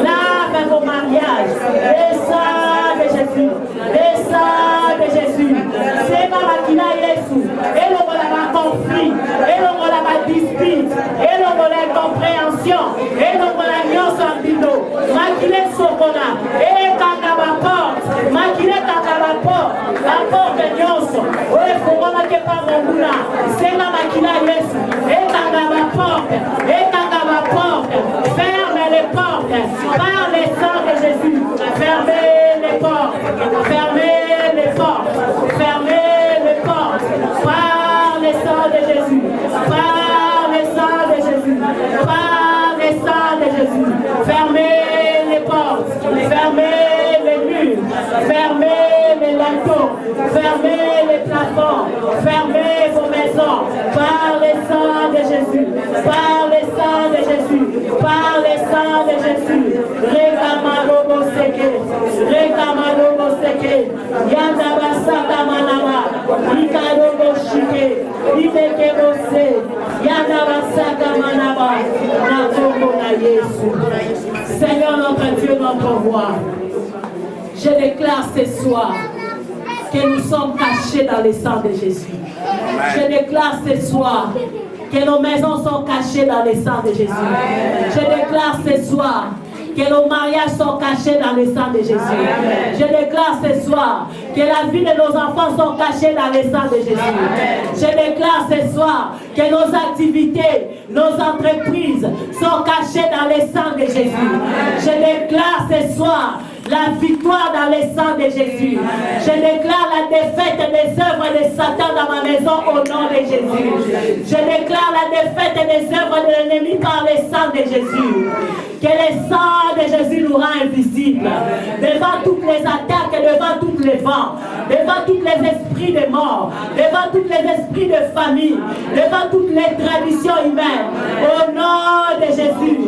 Lave vos mariages. Le sang de Jésus. Le sang de Jésus. C'est ma makila Yesu. Et l'on va conflit. Et l'on va dispute. Et l'on va incompréhension. Et l'on va nyonso mbino. Makile sokola. Et kanga ba porte. Makile kanga ba porte. La porte nyonso. Oye komona ke pa monguna. C'est ma makila Yesu. Et kanga ba porte. Et kanga ba porte. Ferme les portes. Par le sang de Jésus. Fermez les portes. Fermez les portes. Fermez les portes. Par le sang de Jésus. Par le sang de Jésus. Par le sang de Jésus. Fermez les portes. Fermez les murs. Fermez les linteaux. Fermez les plafonds. Fermez vos maisons. Par le sang de Jésus. Par le sang de Jésus. Par le sang de Jésus. Rekamalobo seke. Rekamalobo seke. Yandabasaka manama. Ikalobo shike. Ibeke bose. Yandabasaka manaba. Nakongo na Yesu. Seigneur notre Dieu, notre roi. Je déclare ce soir que nous sommes cachés dans le sang de Jésus. Je déclare ce soir que nos maisons sont cachées dans le sang de Jésus. Je déclare ce soir que nos mariages sont cachés dans le sang de Jésus. Je déclare ce soir que la vie de nos enfants sont cachées dans le sang de Jésus. Je déclare ce soir que nos activités, nos entreprises sont cachées dans le sang de Jésus. Je déclare ce soir la victoire dans le sang de Jésus. Je déclare la défaite des œuvres de Satan dans ma maison au nom de Jésus. Je déclare la défaite des œuvres de l'ennemi par le sang de Jésus. Que le sang de Jésus nous rend invisibles devant toutes les attaques, devant tous les vents, devant tous les esprits de mort, devant tous les esprits de famille, devant toutes les traditions humaines. Au nom de Jésus,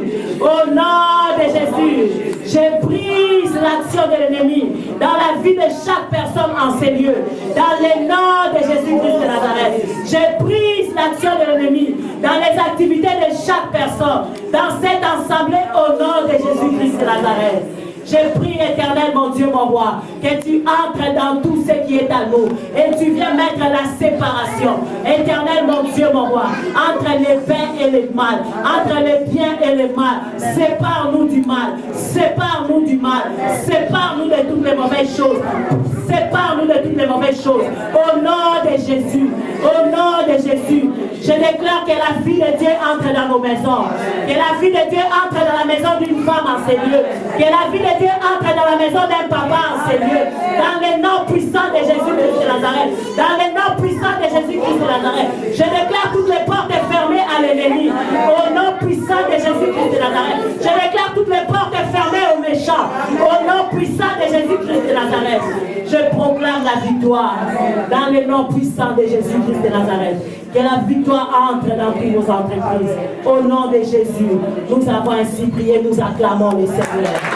au nom de Jésus, je brise l'action de l'ennemi dans la vie de chaque personne en ces lieux. Dans le nom de Jésus-Christ de Nazareth, je brise l'action de l'ennemi dans les activités de chaque personne, dans cette assemblée au nom de Jésus-Christ de Nazareth. Je prie, Éternel, mon Dieu, mon roi, que tu entres dans tout ce qui est à nous et tu viens mettre la séparation. Éternel, mon Dieu, mon roi, entre les bien et le mal, entre le bien et le mal, sépare-nous du mal, sépare-nous du mal, sépare-nous de toutes les mauvaises choses, sépare-nous de toutes les mauvaises choses. Au nom de Jésus, au nom de Jésus, je déclare que la vie de Dieu entre dans nos maisons, que la vie de Dieu entre dans la maison d'une femme en ces lieux, que la vie de Dieu entre dans la maison d'un papa en ces lieux, dans le nom puissant de Jésus-Christ de Nazareth, dans le nom puissant de Jésus-Christ de Nazareth. Je déclare toutes les portes fermées à béni. Au nom puissant de Jésus-Christ de Nazareth. Je déclare toutes les portes fermées aux méchants. Au nom puissant de Jésus-Christ de Nazareth. Je proclame la victoire dans le nom puissant de Jésus-Christ de Nazareth. Que la victoire entre dans toutes vos entreprises. Au nom de Jésus, nous avons ainsi prié, nous acclamons le Seigneur.